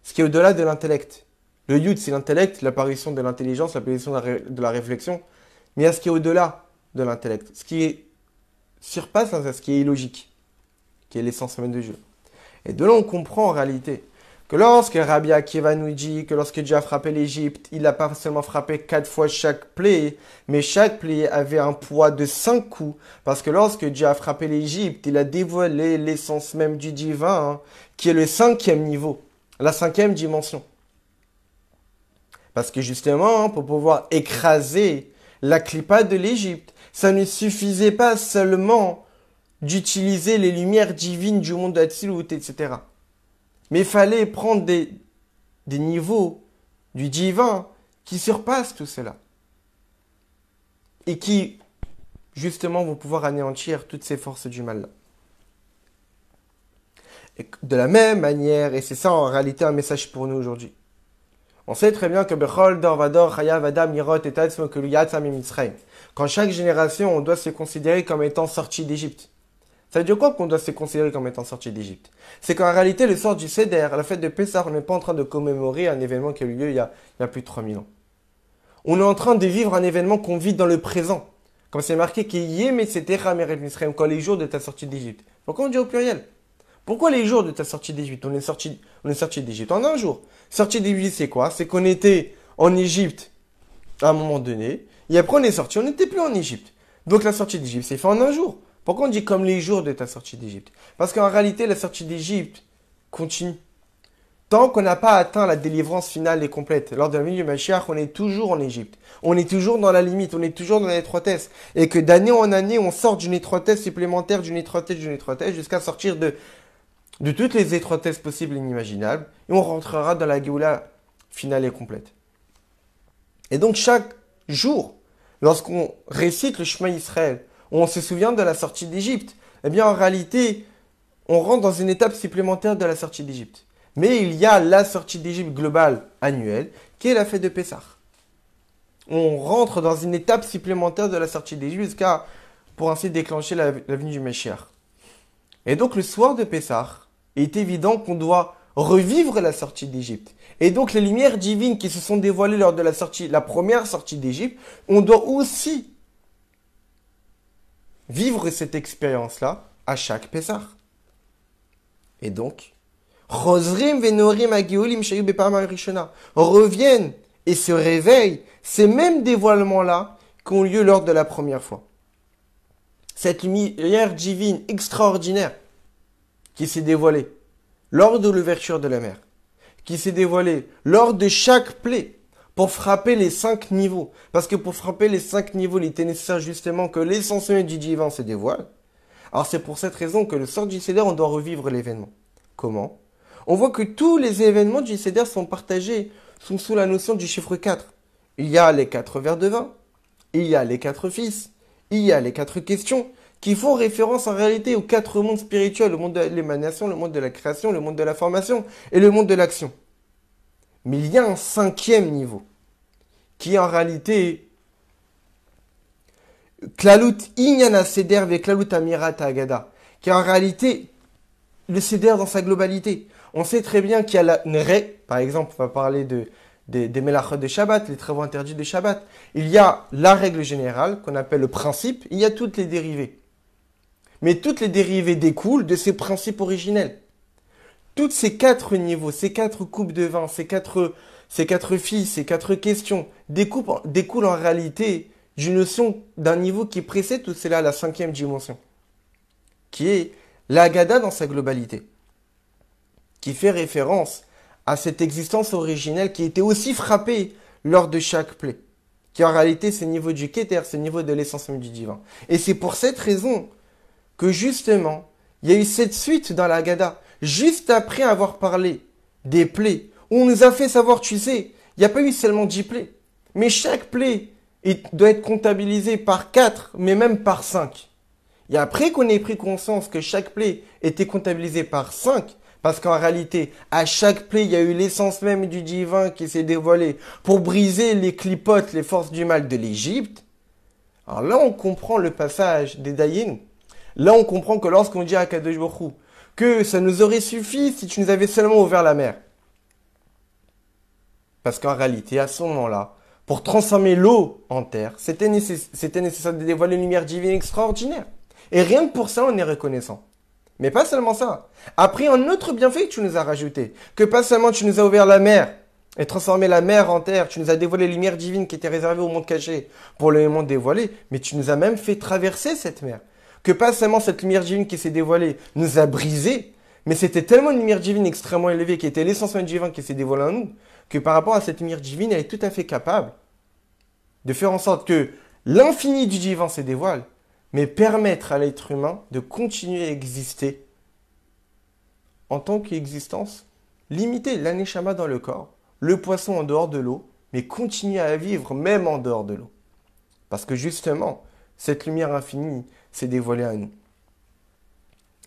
Ce qui est au-delà de l'intellect. Le Yud, c'est l'intellect, l'apparition de l'intelligence, l'apparition de la réflexion. Mais il y a ce qui est au-delà de l'intellect. Ce qui surpasse, c'est ce qui est illogique, qui est l'essence même de Dieu. Et de là, on comprend en réalité que lorsque Rabbi Akiva nous dit que lorsque Dieu a frappé l'Égypte, il n'a pas seulement frappé 4 fois chaque plaie, mais chaque plaie avait un poids de 5 coups. Parce que lorsque Dieu a frappé l'Égypte, il a dévoilé l'essence même du divin, qui est le 5e niveau, la 5e dimension. Parce que justement, pour pouvoir écraser la clipa de l'Égypte, ça ne suffisait pas seulement d'utiliser les lumières divines du monde d'Hatzilut, etc. Mais il fallait prendre des niveaux du divin qui surpassent tout cela. Et qui, justement, vont pouvoir anéantir toutes ces forces du mal-là. Et de la même manière, et c'est ça en réalité un message pour nous aujourd'hui. On sait très bien que Bechol, Dor, Vador, Chayav, Adam, Mirot, et Tatsmo, que Yatsam et Mitzrayim. Qu'en chaque génération, on doit se considérer comme étant sorti d'Égypte. Ça veut dire quoi qu'on doit se considérer comme étant sorti d'Égypte? C'est qu'en réalité, le sort du Seder, la fête de Pessah, on n'est pas en train de commémorer un événement qui a eu lieu il y a plus de 3000 ans. On est en train de vivre un événement qu'on vit dans le présent. Comme c'est marqué, quand les jours de ta sortie d'Égypte. Pourquoi on dit au pluriel? Pourquoi les jours de ta sortie d'Égypte? On est sorti d'Égypte en un jour. Sortie d'Égypte, c'est quoi? C'est qu'on était en Égypte à un moment donné, et après on est sorti, on n'était plus en Égypte. Donc la sortie d'Égypte, c'est fait en un jour. Pourquoi on dit comme les jours de ta sortie d'Égypte? Parce qu'en réalité, la sortie d'Égypte continue. Tant qu'on n'a pas atteint la délivrance finale et complète, lors de la venue du Mashiach, on est toujours en Égypte. On est toujours dans la limite, on est toujours dans l'étroitesse. Et que d'année en année, on sort d'une étroitesse supplémentaire, d'une étroitesse, jusqu'à sortir de toutes les étroitesses possibles et inimaginables. Et on rentrera dans la Géoula finale et complète. Et donc chaque jour, lorsqu'on récite le Shema Israël, on se souvient de la sortie d'Égypte, eh bien en réalité, on rentre dans une étape supplémentaire de la sortie d'Égypte. Mais il y a la sortie d'Égypte globale annuelle, qui est la fête de Pessah. On rentre dans une étape supplémentaire de la sortie d'Égypte jusqu'à, pour ainsi déclencher la venue du Meshiach. Et donc le soir de Pessah, il est évident qu'on doit revivre la sortie d'Égypte. Et donc les lumières divines qui se sont dévoilées lors de la première sortie d'Égypte, on doit aussi vivre cette expérience-là à chaque Pessah. Et donc, reviennent et se réveillent ces mêmes dévoilements-là qui ont lieu lors de la première fois. Cette lumière divine extraordinaire qui s'est dévoilée lors de l'ouverture de la mer, qui s'est dévoilée lors de chaque plaie, pour frapper les 5 niveaux. Parce que pour frapper les 5 niveaux, il était nécessaire justement que l'essence même du divin se dévoile. Alors c'est pour cette raison que le sort du Seder, on doit revivre l'événement. Comment? On voit que tous les événements du Seder sont sous la notion du chiffre 4. Il y a les 4 verres de vin, il y a les 4 fils, il y a les 4 questions, qui font référence en réalité aux 4 mondes spirituels, le monde de l'émanation, le monde de la création, le monde de la formation et le monde de l'action. Mais il y a un 5e niveau, qui est en réalité Klalut Inyana Seder ve Klalut Amirat Agada, qui est en réalité le Seder dans sa globalité. On sait très bien qu'il y a une règle, par exemple, on va parler des melachot de Shabbat, les travaux interdits de Shabbat. Il y a la règle générale qu'on appelle le principe, il y a toutes les dérivées. Mais toutes les dérivées découlent de ces principes originels. Toutes ces 4 niveaux, ces 4 coupes de vin, ces quatre filles, ces 4 questions découlent en réalité d'une notion d'un niveau qui précède tout cela, la 5e dimension, qui est la Haggadah dans sa globalité, qui fait référence à cette existence originelle qui était aussi frappée lors de chaque plaie, qui en réalité c'est le niveau du Keter, c'est le niveau de l'essence même du divin. Et c'est pour cette raison que justement, il y a eu cette suite dans la Haggadah, juste après avoir parlé des plaies, où on nous a fait savoir, tu sais, il n'y a pas eu seulement 10 plaies, mais chaque plaie doit être comptabilisée par 4, mais même par 5. Et après qu'on ait pris conscience que chaque plaie était comptabilisée par 5, parce qu'en réalité, à chaque plaie, il y a eu l'essence même du divin qui s'est dévoilée pour briser les clipotes, les forces du mal de l'Égypte. Alors là, on comprend le passage des Dayin. Là, on comprend que lorsqu'on dit à Kadosh Baruch Hu que ça nous aurait suffi si tu nous avais seulement ouvert la mer. Parce qu'en réalité, à ce moment-là, pour transformer l'eau en terre, c'était nécessaire de dévoiler une lumière divine extraordinaire. Et rien que pour ça, on est reconnaissant. Mais pas seulement ça. Après, un autre bienfait que tu nous as rajouté, que pas seulement tu nous as ouvert la mer et transformé la mer en terre, tu nous as dévoilé la lumière divine qui était réservée au monde caché pour le monde dévoilé, mais tu nous as même fait traverser cette mer. Que pas seulement cette lumière divine qui s'est dévoilée nous a brisé, mais c'était tellement une lumière divine extrêmement élevée qui était l'essence même divine qui s'est dévoilée en nous, que par rapport à cette lumière divine, elle est tout à fait capable de faire en sorte que l'infini du divin se dévoile, mais permettre à l'être humain de continuer à exister en tant qu'existence limitée, l'aneshama dans le corps, le poisson en dehors de l'eau, mais continuer à vivre même en dehors de l'eau. Parce que justement, cette lumière infinie s'est dévoilée à nous.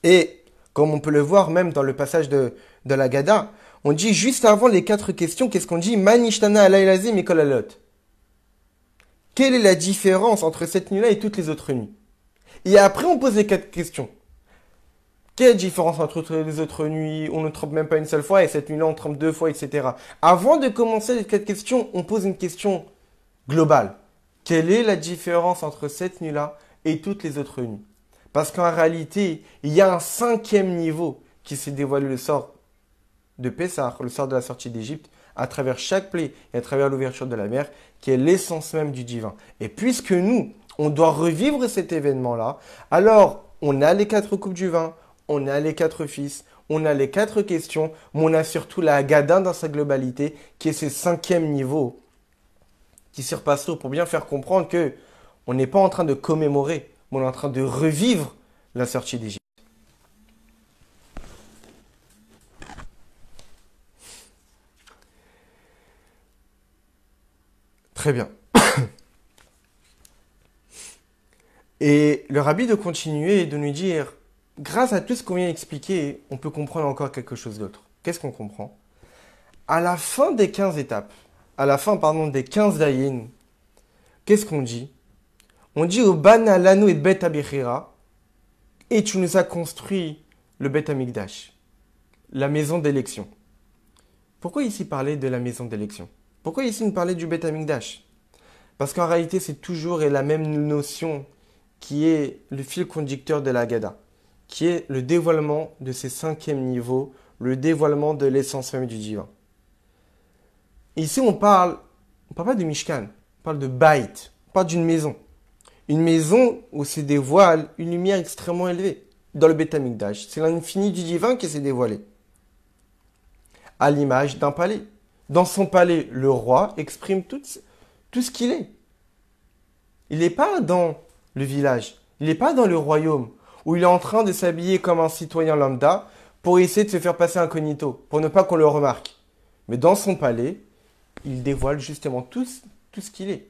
Et comme on peut le voir même dans le passage de la Haggadah, on dit juste avant les 4 questions, qu'est-ce qu'on dit? Manishtana alaylazi mikol alot. Quelle est la différence entre cette nuit-là et toutes les autres nuits? Et après, on pose les 4 questions. Quelle différence entre les autres nuits? On ne trompe même pas une seule fois et cette nuit-là, on trompe 2 fois, etc. Avant de commencer les 4 questions, on pose une question globale. Quelle est la différence entre cette nuit-là et toutes les autres nuits? Parce qu'en réalité, il y a un 5e niveau qui s'est dévoilé le sort de Pessah, le sort de la sortie d'Égypte, à travers chaque plaie et à travers l'ouverture de la mer, qui est l'essence même du divin. Et puisque nous, on doit revivre cet événement-là, alors on a les 4 coupes du vin, on a les 4 fils, on a les 4 questions, mais on a surtout la Haggadah dans sa globalité, qui est ce 5e niveau, qui surpasse tout pour bien faire comprendre que on n'est pas en train de commémorer, mais on est en train de revivre la sortie d'Égypte. Très bien. Et le rabbi de continuer et de nous dire, grâce à tout ce qu'on vient d'expliquer, on peut comprendre encore quelque chose d'autre. Qu'est-ce qu'on comprend? À la fin des 15 étapes, à la fin, pardon, des 15 dayin, qu'est-ce qu'on dit? On dit au Bana Lanu et Bet Abechira, et tu nous as construit le Bet Amikdash, la maison d'élection. Pourquoi ici parler de la maison d'élection? Pourquoi ici nous parler du Bet Amikdash? Parce qu'en réalité, c'est toujours la même notion qui est le fil conducteur de la Haggadah, qui est le dévoilement de ces 5e niveaux, le dévoilement de l'essence même du divin. Ici, on parle pas de Mishkan, on parle de Bait, on parle d'une maison. Une maison où se dévoile une lumière extrêmement élevée. Dans le Bet Amikdash, c'est l'infini du divin qui s'est dévoilé. À l'image d'un palais. Dans son palais, le roi exprime tout ce qu'il est. Il n'est pas dans le village, il n'est pas dans le royaume, où il est en train de s'habiller comme un citoyen lambda pour essayer de se faire passer incognito, pour ne pas qu'on le remarque. Mais dans son palais, il dévoile justement tout ce qu'il est.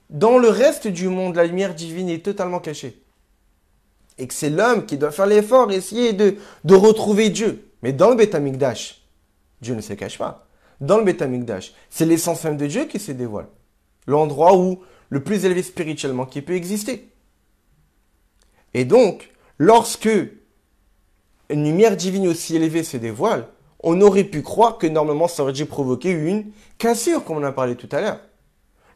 Dans le reste du monde, la lumière divine est totalement cachée. Et que c'est l'homme qui doit faire l'effort, essayer de retrouver Dieu. Mais dans le Bet Amikdash, Dieu ne se cache pas. Dans le Bet Amikdash, c'est l'essence même de Dieu qui se dévoile. L'endroit où le plus élevé spirituellement qui peut exister. Et donc, lorsque une lumière divine aussi élevée se dévoile, on aurait pu croire que normalement ça aurait dû provoquer une cassure, comme on a parlé tout à l'heure.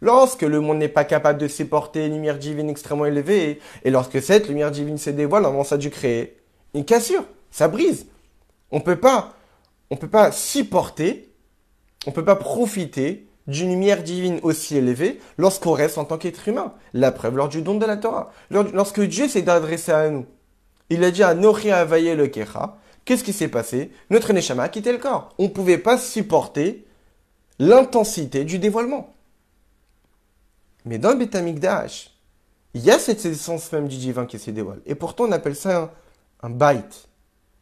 Lorsque le monde n'est pas capable de supporter une lumière divine extrêmement élevée, et lorsque cette lumière divine se dévoile, normalement ça a dû créer une cassure, ça brise. On peut pas supporter, on peut pas profiter d'une lumière divine aussi élevée lorsqu'on reste en tant qu'être humain. La preuve, lors du don de la Torah. Lorsque Dieu s'est adressé à nous, il a dit à Nochi Avaye le Kecha, qu'est-ce qui s'est passé? Notre Neshama a quitté le corps. On ne pouvait pas supporter l'intensité du dévoilement. Mais dans le Beth Amikdash, il y a cette essence même du divin qui se dévoile. Et pourtant, on appelle ça un bait,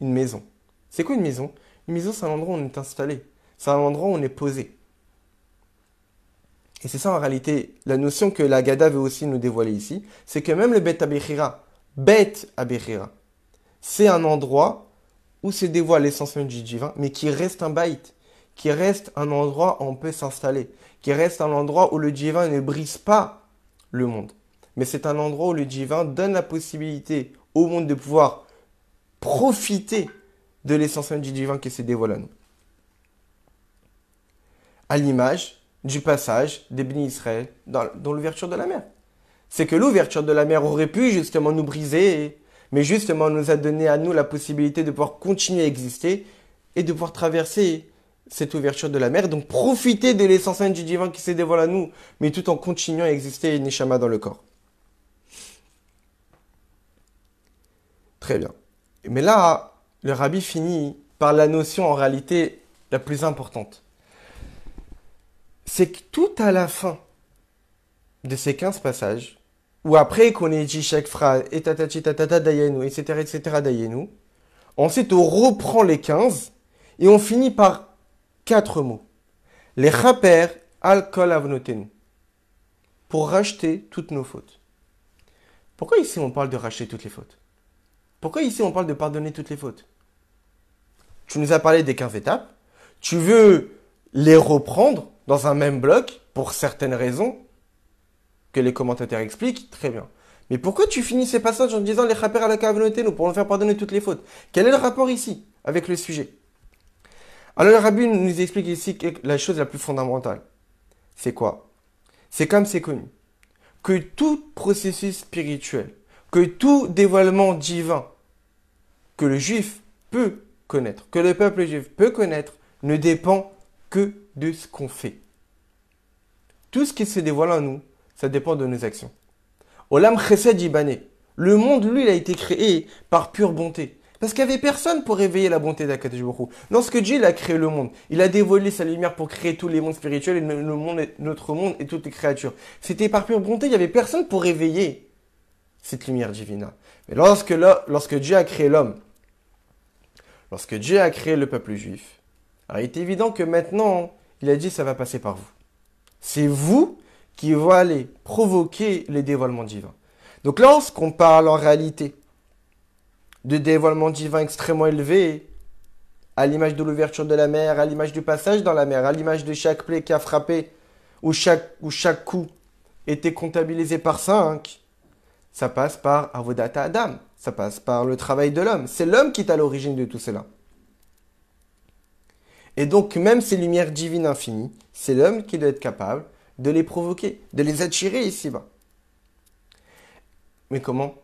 une maison. C'est quoi une maison? Une maison, c'est un endroit où on est installé. C'est un endroit où on est posé. Et c'est ça en réalité, la notion que la Gada veut aussi nous dévoiler ici, c'est que même le Beth Abechira, c'est un endroit où se dévoile l'essence même du divin, mais qui reste un bait, qui reste un endroit où on peut s'installer, qui reste un endroit où le divin ne brise pas le monde. Mais c'est un endroit où le divin donne la possibilité au monde de pouvoir profiter de l'essence même du divin qui se dévoile à nous. À l'image du passage des bénis Israël dans l'ouverture de la mer. C'est que l'ouverture de la mer aurait pu justement nous briser, mais justement nous a donné à nous la possibilité de pouvoir continuer à exister et de pouvoir traverser cette ouverture de la mer, donc profiter de l'essence même du divin qui se dévoile à nous, mais tout en continuant à exister Neshama dans le corps. Très bien. Mais là, le rabbi finit par la notion en réalité la plus importante. C'est que tout à la fin de ces 15 passages, ou après qu'on ait dit chaque phrase, et tatati tatata dayenu, etc., dayenu, ensuite on reprend les 15 et on finit par 4 mots. Les chaper al kol avnotenu. Pour racheter toutes nos fautes. Pourquoi ici on parle de racheter toutes les fautes? Pourquoi ici on parle de pardonner toutes les fautes? Tu nous as parlé des 15 étapes. Tu veux les reprendre dans un même bloc pour certaines raisons que les commentateurs expliquent, très bien. Mais pourquoi tu finis ces passages en disant les chaper à la kavnotenu pour nous faire pardonner toutes les fautes? Quel est le rapport ici avec le sujet? Alors le rabbi nous explique ici la chose la plus fondamentale. C'est quoi? C'est comme c'est connu. Que tout processus spirituel, que tout dévoilement divin que le juif peut connaître, que le peuple juif peut connaître, ne dépend que de ce qu'on fait. Tout ce qui se dévoile en nous, ça dépend de nos actions. Olam chesed yibane. Le monde, lui, il a été créé par pure bonté. Parce qu'il n'y avait personne pour réveiller la bonté d'Akadosh Baruch Hu. Lorsque Dieu il a créé le monde, il a dévoilé sa lumière pour créer tous les mondes spirituels et notre monde et toutes les créatures. C'était par pure bonté, il n'y avait personne pour réveiller cette lumière divine. Mais lorsque Dieu a créé l'homme, lorsque Dieu a créé le peuple juif, alors il est évident que maintenant, il a dit ça va passer par vous. C'est vous qui va aller provoquer les dévoilements divins. Donc lorsqu'on parle en réalité de dévoilements divins extrêmement élevés, à l'image de l'ouverture de la mer, à l'image du passage dans la mer, à l'image de chaque plaie qui a frappé, où chaque coup était comptabilisé par 5, ça passe par Avodat Adam, ça passe par le travail de l'homme. C'est l'homme qui est à l'origine de tout cela. Et donc même ces lumières divines infinies, c'est l'homme qui doit être capable de les provoquer, de les attirer ici-bas. Mais comment?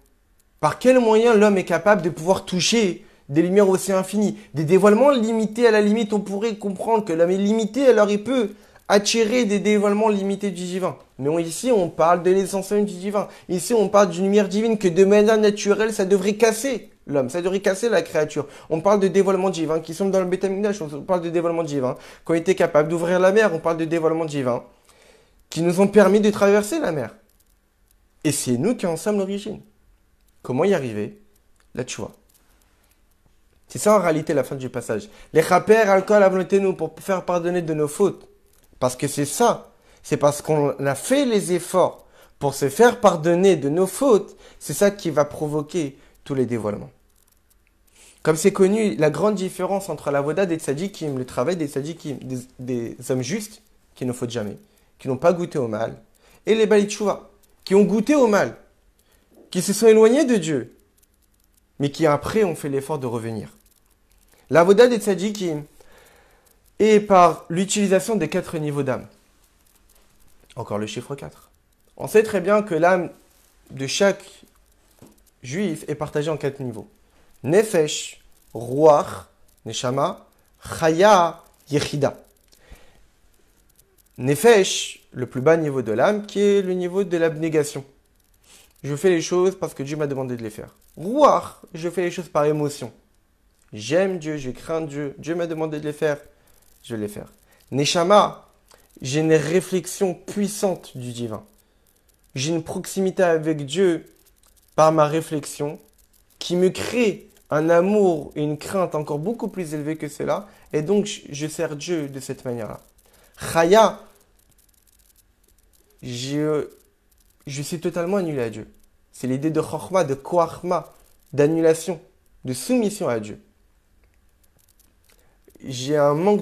Par quel moyen l'homme est capable de pouvoir toucher des lumières aussi infinies? Des dévoilements limités, à la limite, on pourrait comprendre que l'homme est limité, alors il peut attirer des dévoilements limités du divin. Mais ici, on parle de l'essence même du divin. Ici, on parle d'une lumière divine que de manière naturelle, ça devrait casser l'homme, ça devrait casser la créature. On parle de dévoilements divins qui sont dans le Beth Amikdash, on parle de dévoilements divins qui ont été capables d'ouvrir la mer, on parle de dévoilements divins qui nous ont permis de traverser la mer. Et c'est nous qui en sommes l'origine. Comment y arriver? Là, tu vois. C'est ça en réalité la fin du passage. Les chaper alcool avnotenu pour faire pardonner de nos fautes. Parce que c'est ça. C'est parce qu'on a fait les efforts pour se faire pardonner de nos fautes. C'est ça qui va provoquer tous les dévoilements. Comme c'est connu, la grande différence entre la voda des tzadikim, le travail des tzadikim, des hommes justes, qui ne fautent jamais, qui n'ont pas goûté au mal, et les Baalei Teshuva, qui ont goûté au mal, qui se sont éloignés de Dieu, mais qui après ont fait l'effort de revenir. La voda des tzadikim, et par l'utilisation des 4 niveaux d'âme. Encore le chiffre 4. On sait très bien que l'âme de chaque juif est partagée en 4 niveaux. Nefesh, Ruach, Neshama, Chaya, Yechida. Nefesh, le plus bas niveau de l'âme, qui est le niveau de l'abnégation. Je fais les choses parce que Dieu m'a demandé de les faire. Ruach, je fais les choses par émotion. J'aime Dieu, je crains Dieu, Dieu m'a demandé de les faire, je vais les faire. Neshama, j'ai une réflexion puissante du divin. J'ai une proximité avec Dieu par ma réflexion qui me crée un amour et une crainte encore beaucoup plus élevés que cela. Et donc, je sers Dieu de cette manière-là. Chaya, je suis totalement annulé à Dieu. C'est l'idée de chokhma, de koachma, d'annulation, de soumission à Dieu. J'ai un manque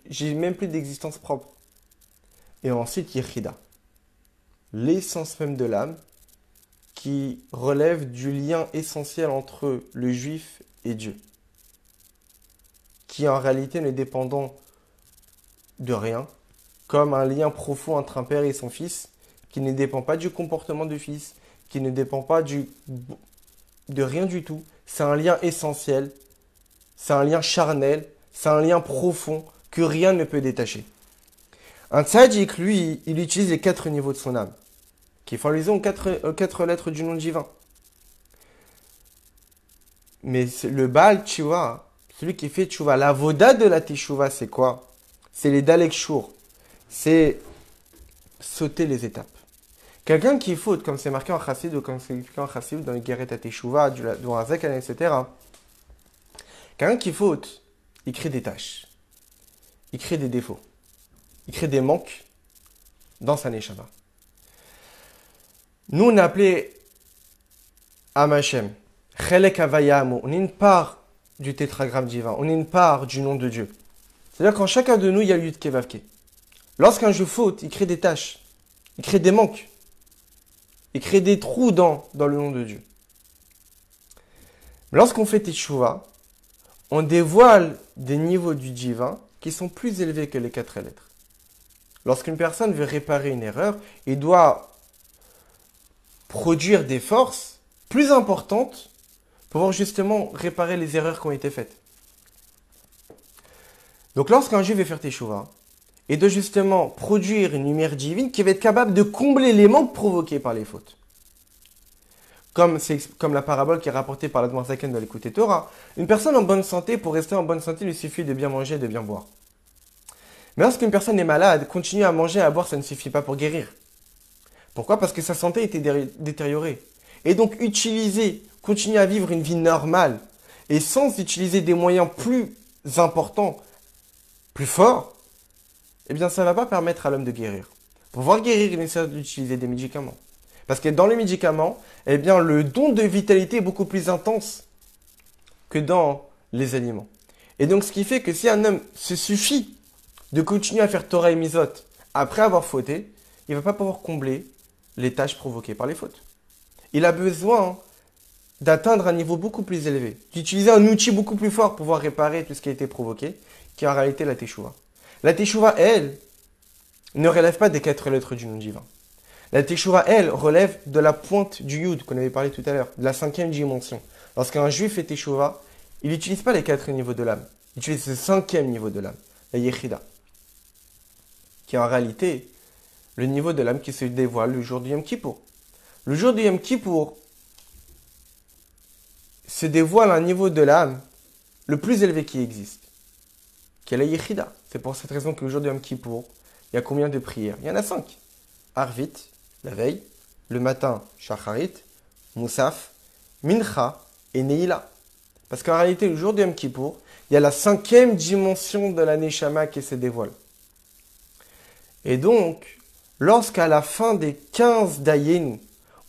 j'ai même plus d'existence propre. Et ensuite, Yechida, l'essence même de l'âme, qui relève du lien essentiel entre le juif et Dieu, qui en réalité ne dépendant de rien, comme un lien profond entre un père et son fils, qui ne dépend pas du comportement du fils, qui ne dépend pas de rien du tout. C'est un lien essentiel, c'est un lien charnel, c'est un lien profond que rien ne peut détacher. Un tzaddik, lui, il utilise les 4 niveaux de son âme, qui font allusion aux 4 lettres du nom divin. Mais le Baal Tshuva, celui qui fait Tshuva, la voda de la Teshuva, c'est quoi? C'est les Dalek Shur. C'est sauter les étapes. Quelqu'un qui faute, comme c'est marqué en Chassid ou comme c'est marqué en Chassid dans les Geret à Teshuva, du Razek, etc. Quelqu'un qui faute, il crée des tâches. Il crée des défauts. Il crée des manques dans sa Neshama. Nous, on a appelé Amachem, Chelek Avayamu. On est une part du tétragramme divin. On est une part du nom de Dieu. C'est-à-dire qu'en chacun de nous, il y a Yud Kevavke. Lorsqu'un jeu faute, il crée des tâches. Il crée des manques. Il crée des trous dans le nom de Dieu. Lorsqu'on fait Teshuvah, on dévoile des niveaux du divin qui sont plus élevés que les 4 lettres. Lorsqu'une personne veut réparer une erreur, il doit produire des forces plus importantes pour pouvoir justement réparer les erreurs qui ont été faites. Donc lorsqu'un juif veut faire Teshuvah, il doit justement produire une lumière divine qui va être capable de combler les manques provoqués par les fautes. Comme la parabole qui est rapportée par l'Admor Zaken dans l'Écoute Torah, une personne en bonne santé, pour rester en bonne santé, il lui suffit de bien manger et de bien boire. Mais lorsqu'une personne est malade, continuer à manger et à boire, ça ne suffit pas pour guérir. Pourquoi? Parce que sa santé était détériorée. Et donc continuer à vivre une vie normale, et sans utiliser des moyens plus importants, plus forts, eh bien ça ne va pas permettre à l'homme de guérir. Pour pouvoir guérir, il est nécessaire d'utiliser des médicaments. Parce que dans les médicaments, eh bien, le don de vitalité est beaucoup plus intense que dans les aliments. Et donc, ce qui fait que si un homme se suffit de continuer à faire Torah et Mizot après avoir fauté, il ne va pas pouvoir combler les tâches provoquées par les fautes. Il a besoin d'atteindre un niveau beaucoup plus élevé, d'utiliser un outil beaucoup plus fort pour pouvoir réparer tout ce qui a été provoqué, qui est en réalité la Teshuvah. La Teshuvah, elle, ne relève pas des 4 lettres du nom divin. La Teshuvah, elle, relève de la pointe du Yud qu'on avait parlé tout à l'heure, de la 5e dimension. Lorsqu'un juif fait Teshuvah, il n'utilise pas les 4 niveaux de l'âme. Il utilise le 5e niveau de l'âme, la Yechida, qui est en réalité le niveau de l'âme qui se dévoile le jour du Yom Kippour. Le jour du Yom Kippour se dévoile un niveau de l'âme le plus élevé qui existe, qui est la Yechida. C'est pour cette raison que le jour du Yom Kippour, il y a combien de prières? Il y en a 5. Arvit, la veille, le matin, Shacharit, Moussaf, Mincha et Neila. Parce qu'en réalité, le jour du Yom Kippour, il y a la 5e dimension de la Neshama qui se dévoile. Et donc, lorsqu'à la fin des 15 d'Ayenu,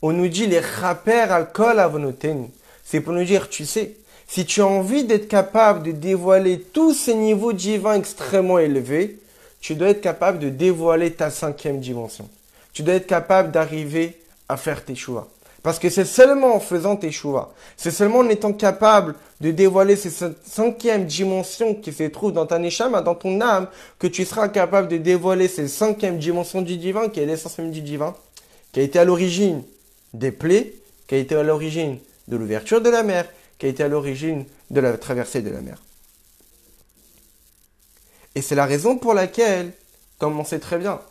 on nous dit les Chaper al Kol Avonotenu, c'est pour nous dire, tu sais, si tu as envie d'être capable de dévoiler tous ces niveaux divins extrêmement élevés, tu dois être capable de dévoiler ta 5e dimension. Tu dois être capable d'arriver à faire Teshuvah. Parce que c'est seulement en faisant teshuva, c'est seulement en étant capable de dévoiler cette cinquième dimension qui se trouve dans ta neshama, dans ton âme, que tu seras capable de dévoiler cette cinquième dimension du divin, qui est l'essence même du divin, qui a été à l'origine des plaies, qui a été à l'origine de l'ouverture de la mer, qui a été à l'origine de la traversée de la mer. Et c'est la raison pour laquelle, comme on sait très bien,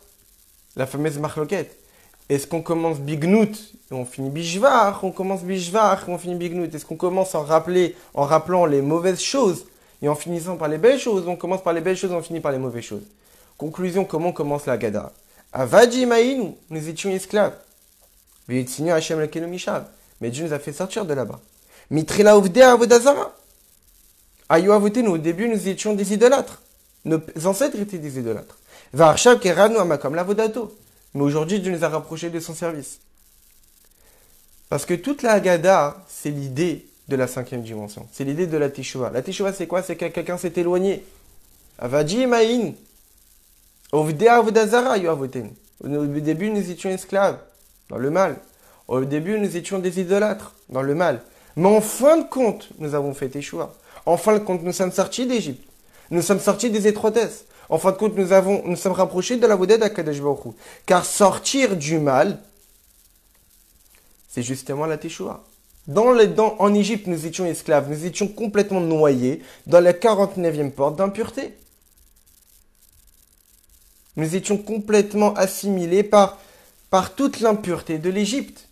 la fameuse marloquette, est-ce qu'on commence bignout et on finit bishvar, on commence bishvar et on finit bignout? Est-ce qu'on commence en rappelant les mauvaises choses et en finissant par les belles choses? On commence par les belles choses et on finit par les mauvaises choses. Conclusion, comment commence la Gada? Avadi Maïnu, nous étions esclaves. Mais Dieu nous a fait sortir de là-bas. Mitrila Uvdea Avodazara. Ayo Avotenu, au début nous étions des idolâtres. Nos ancêtres étaient des idolâtres. Varshav Keranu Amakom Lavodato. Mais aujourd'hui, Dieu nous a rapprochés de son service. Parce que toute la Haggadah, c'est l'idée de la cinquième dimension. C'est l'idée de la Teshuvah. La Teshuvah, c'est quoi? C'est que quelqu'un s'est éloigné. Avadi Ma'in. Ovdea Avodazara Yoavoten. Au début, nous étions esclaves, dans le mal. Au début, nous étions des idolâtres, dans le mal. Mais en fin de compte, nous avons fait Teshuvah. En fin de compte, nous sommes sortis d'Égypte. Nous sommes sortis des étroitesses. En fin de compte, nous sommes rapprochés de la Voded d'Akadosh Baruch Hu. Car sortir du mal, c'est justement la Teshuvah. En Égypte, nous étions esclaves, nous étions complètement noyés dans la 49e porte d'impureté. Nous étions complètement assimilés par toute l'impureté de l'Égypte.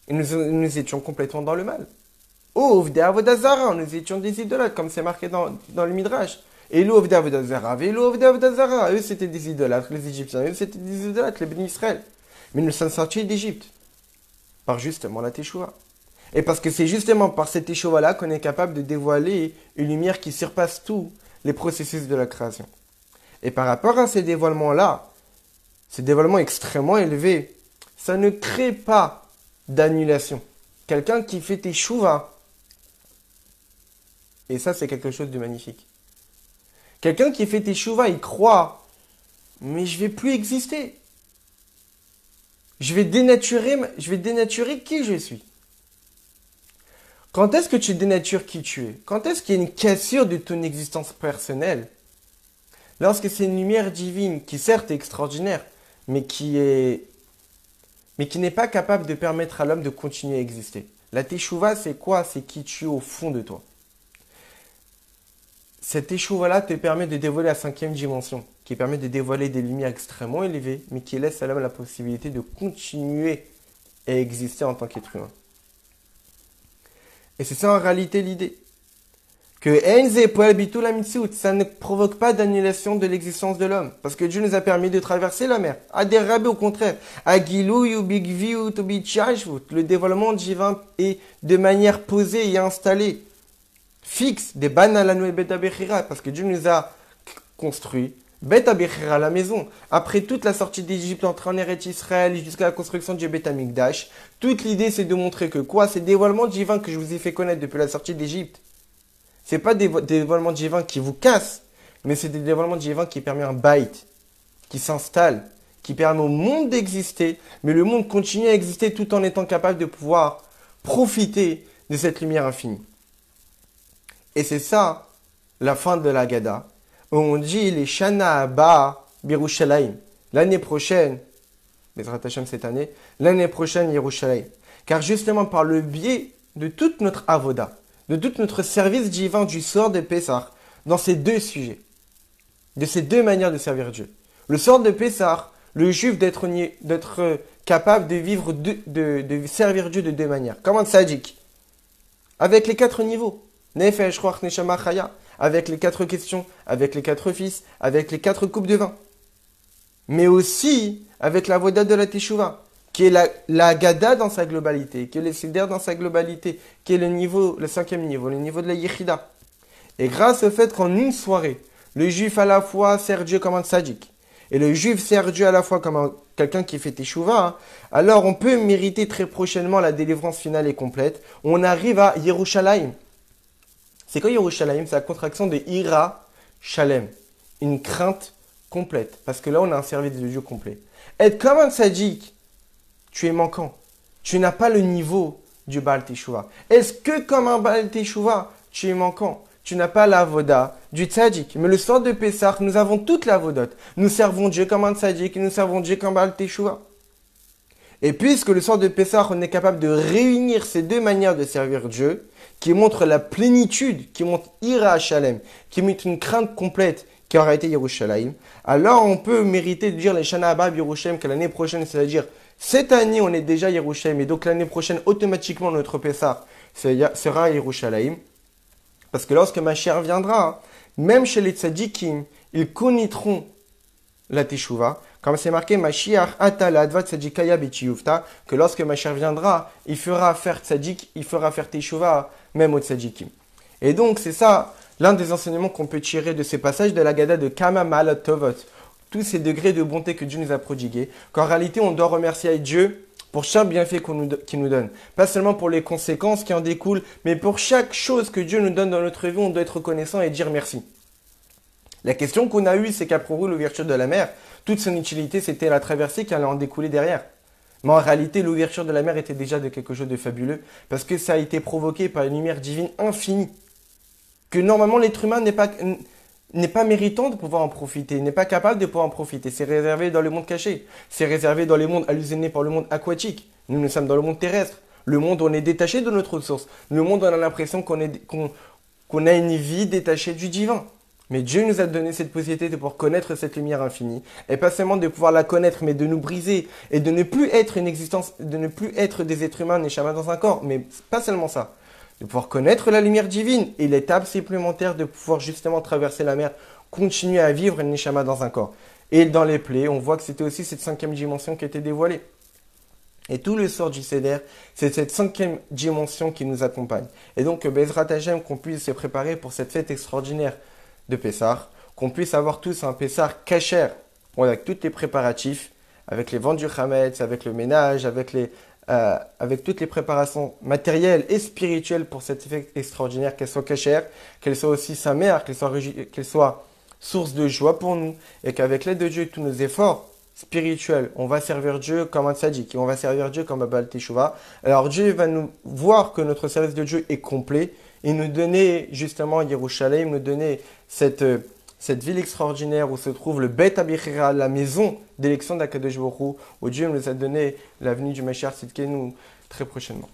Et nous étions complètement dans le mal. Oh, Ovdei Avodazara, nous étions des idolâtres, comme c'est marqué dans le Midrash. Et l'Ovdei Avodazara, eux c'était des idolâtres, les Égyptiens, eux c'était des idolâtres, les bénis Israël. Mais nous sommes sortis d'Égypte, par justement la Teshuvah. Et parce que c'est justement par cette Teshuvah-là qu'on est capable de dévoiler une lumière qui surpasse tous les processus de la création. Et par rapport à ces dévoilements-là, ces dévoilements extrêmement élevés, ça ne crée pas d'annulation. Quelqu'un qui fait Teshuvah, et ça c'est quelque chose de magnifique. Quelqu'un qui fait Teshuvah, il croit, mais je vais plus exister. Je vais dénaturer qui je suis. Quand est-ce que tu dénatures qui tu es? Quand est-ce qu'il y a une cassure de ton existence personnelle? Lorsque c'est une lumière divine qui certes est extraordinaire, mais qui n'est pas capable de permettre à l'homme de continuer à exister. La Teshuvah, c'est quoi? C'est qui tu es au fond de toi. Cette Teshuvah-là te permet de dévoiler la cinquième dimension, qui permet de dévoiler des lumières extrêmement élevées, mais qui laisse à l'homme la possibilité de continuer à exister en tant qu'être humain. Et c'est ça en réalité l'idée. Que ça ne provoque pas d'annulation de l'existence de l'homme. Parce que Dieu nous a permis de traverser la mer. À déraber au contraire. Le dévoilement divin est de manière posée et installée. Fixe. Des banalanou et beta bechira. Parce que Dieu nous a construit beta bechira, la maison. Après toute la sortie d'Égypte, entre en Eretz Israël jusqu'à la construction du Beth Amikdash. Toute l'idée c'est de montrer que quoi? Ces dévoilements divins que je vous ai fait connaître depuis la sortie d'Égypte. C'est pas des dévoilements divins qui vous cassent, mais c'est des dévoilements divins qui permettent un bait, qui s'installe, qui permet au monde d'exister, mais le monde continue à exister tout en étant capable de pouvoir profiter de cette lumière infinie. Et c'est ça, la fin de la Haggadah, où on dit les Shana Haba Birushalayim. L'année prochaine, Bezrat Hashem cette année, l'année prochaine Yerushalayim. Car justement par le biais de toute notre avoda, de tout notre service divin du sort de Pessah, dans ces deux sujets, de ces deux manières de servir Dieu. Le sort de Pessah, le juif d'être capable de vivre, de servir Dieu de deux manières. Comme un tzaddik, avec les 4 niveaux, Nefesh, Ruach, Neshama, Chaya, avec les 4 questions, avec les 4 fils, avec les 4 coupes de vin. Mais aussi avec la voda de la Teshuvah, qui est la Haggadah dans sa globalité, qui est le Seder dans sa globalité, qui est le 5e niveau, le niveau de la Yechida. Et grâce au fait qu'en une soirée, le juif à la fois sert Dieu comme un tzaddik, et le juif sert Dieu à la fois comme quelqu'un qui fait Teshuvah, alors on peut mériter très prochainement la délivrance finale et complète. On arrive à Yerushalayim. C'est quoi Yerushalayim? C'est la contraction de Ira Shalem, une crainte complète, parce que là on a un service de Dieu complet. Être comme un tzaddik, tu es manquant. Tu n'as pas le niveau du Baal Teshuvah. Est-ce que comme un Baal Teshuvah, tu es manquant? Tu n'as pas l'avoda du tzaddik. Mais le soir de Pessah, nous avons toute l'avodot. Nous servons Dieu comme un tzaddik et nous servons Dieu comme Baal Teshuvah. Et puisque le soir de Pessah, on est capable de réunir ces deux manières de servir Dieu, qui montrent la plénitude, qui montrent Ira Shalem, qui montrent une crainte complète qui aura été Yerushalayim, alors on peut mériter de dire les Shana Abba Yerushalayim que l'année prochaine, c'est-à-dire cette année on est déjà Yerushalayim et donc l'année prochaine automatiquement notre Pessah sera Yerushalayim. Parce que lorsque Mashiach viendra, même chez les tzadikim, ils connaîtront la Teshuvah. Comme c'est marqué, Mashiach atala adva tzadikaya betiyuvta, que lorsque Mashiach viendra, il fera faire tzadik, il fera faire Teshuvah, même aux tzadikim. Et donc, c'est ça, l'un des enseignements qu'on peut tirer de ces passages de la Gada de Kama Ma'alat Tovot, tous ces degrés de bonté que Dieu nous a prodigués, qu'en réalité, on doit remercier Dieu pour chaque bienfait qu'il nous donne. Pas seulement pour les conséquences qui en découlent, mais pour chaque chose que Dieu nous donne dans notre vie, on doit être reconnaissant et dire merci. La question qu'on a eue, c'est qu'après l'ouverture de la mer, toute son utilité, c'était la traversée qui allait en découler derrière. Mais en réalité, l'ouverture de la mer était déjà de quelque chose de fabuleux, parce que ça a été provoqué par une lumière divine infinie, que normalement l'être humain n'est pas méritant de pouvoir en profiter, n'est pas capable de pouvoir en profiter. C'est réservé dans le monde caché. C'est réservé dans les mondes hallucinés par le monde aquatique. Nous sommes dans le monde terrestre. Le monde où on est détaché de notre source. Le monde où on a l'impression qu'on a une vie détachée du divin. Mais Dieu nous a donné cette possibilité de pouvoir connaître cette lumière infinie. Et pas seulement de pouvoir la connaître, mais de nous briser. Et de ne plus être une existence, de ne plus être des êtres humains neshama dans un corps. Mais pas seulement ça. De pouvoir connaître la lumière divine et l'étape supplémentaire de pouvoir justement traverser la mer, continuer à vivre une neshama dans un corps. Et dans les plaies, on voit que c'était aussi cette cinquième dimension qui était dévoilée. Et tout le sort du Seder, c'est cette cinquième dimension qui nous accompagne. Et donc, Bezrat Hashem, qu'on puisse se préparer pour cette fête extraordinaire de Pessah, qu'on puisse avoir tous un Pessah kasher, avec tous les préparatifs, avec les ventes du Hametz, avec le ménage, avec toutes les préparations matérielles et spirituelles pour cette fête extraordinaire, qu'elle soit cachère, qu'elle soit aussi sa mère, qu'elle soit source de joie pour nous, et qu'avec l'aide de Dieu et tous nos efforts spirituels, on va servir Dieu comme un tzaddik, et on va servir Dieu comme un Baal Teshuvah. Alors Dieu va nous voir que notre service de Dieu est complet, et nous donner justement Yerushalayim, nous donner cette ville extraordinaire où se trouve le Bet Abichira, la maison d'élection d'Akadosh Baruch Hu, où Dieu nous a donné la venue du Mashiach Tzidkenu très prochainement.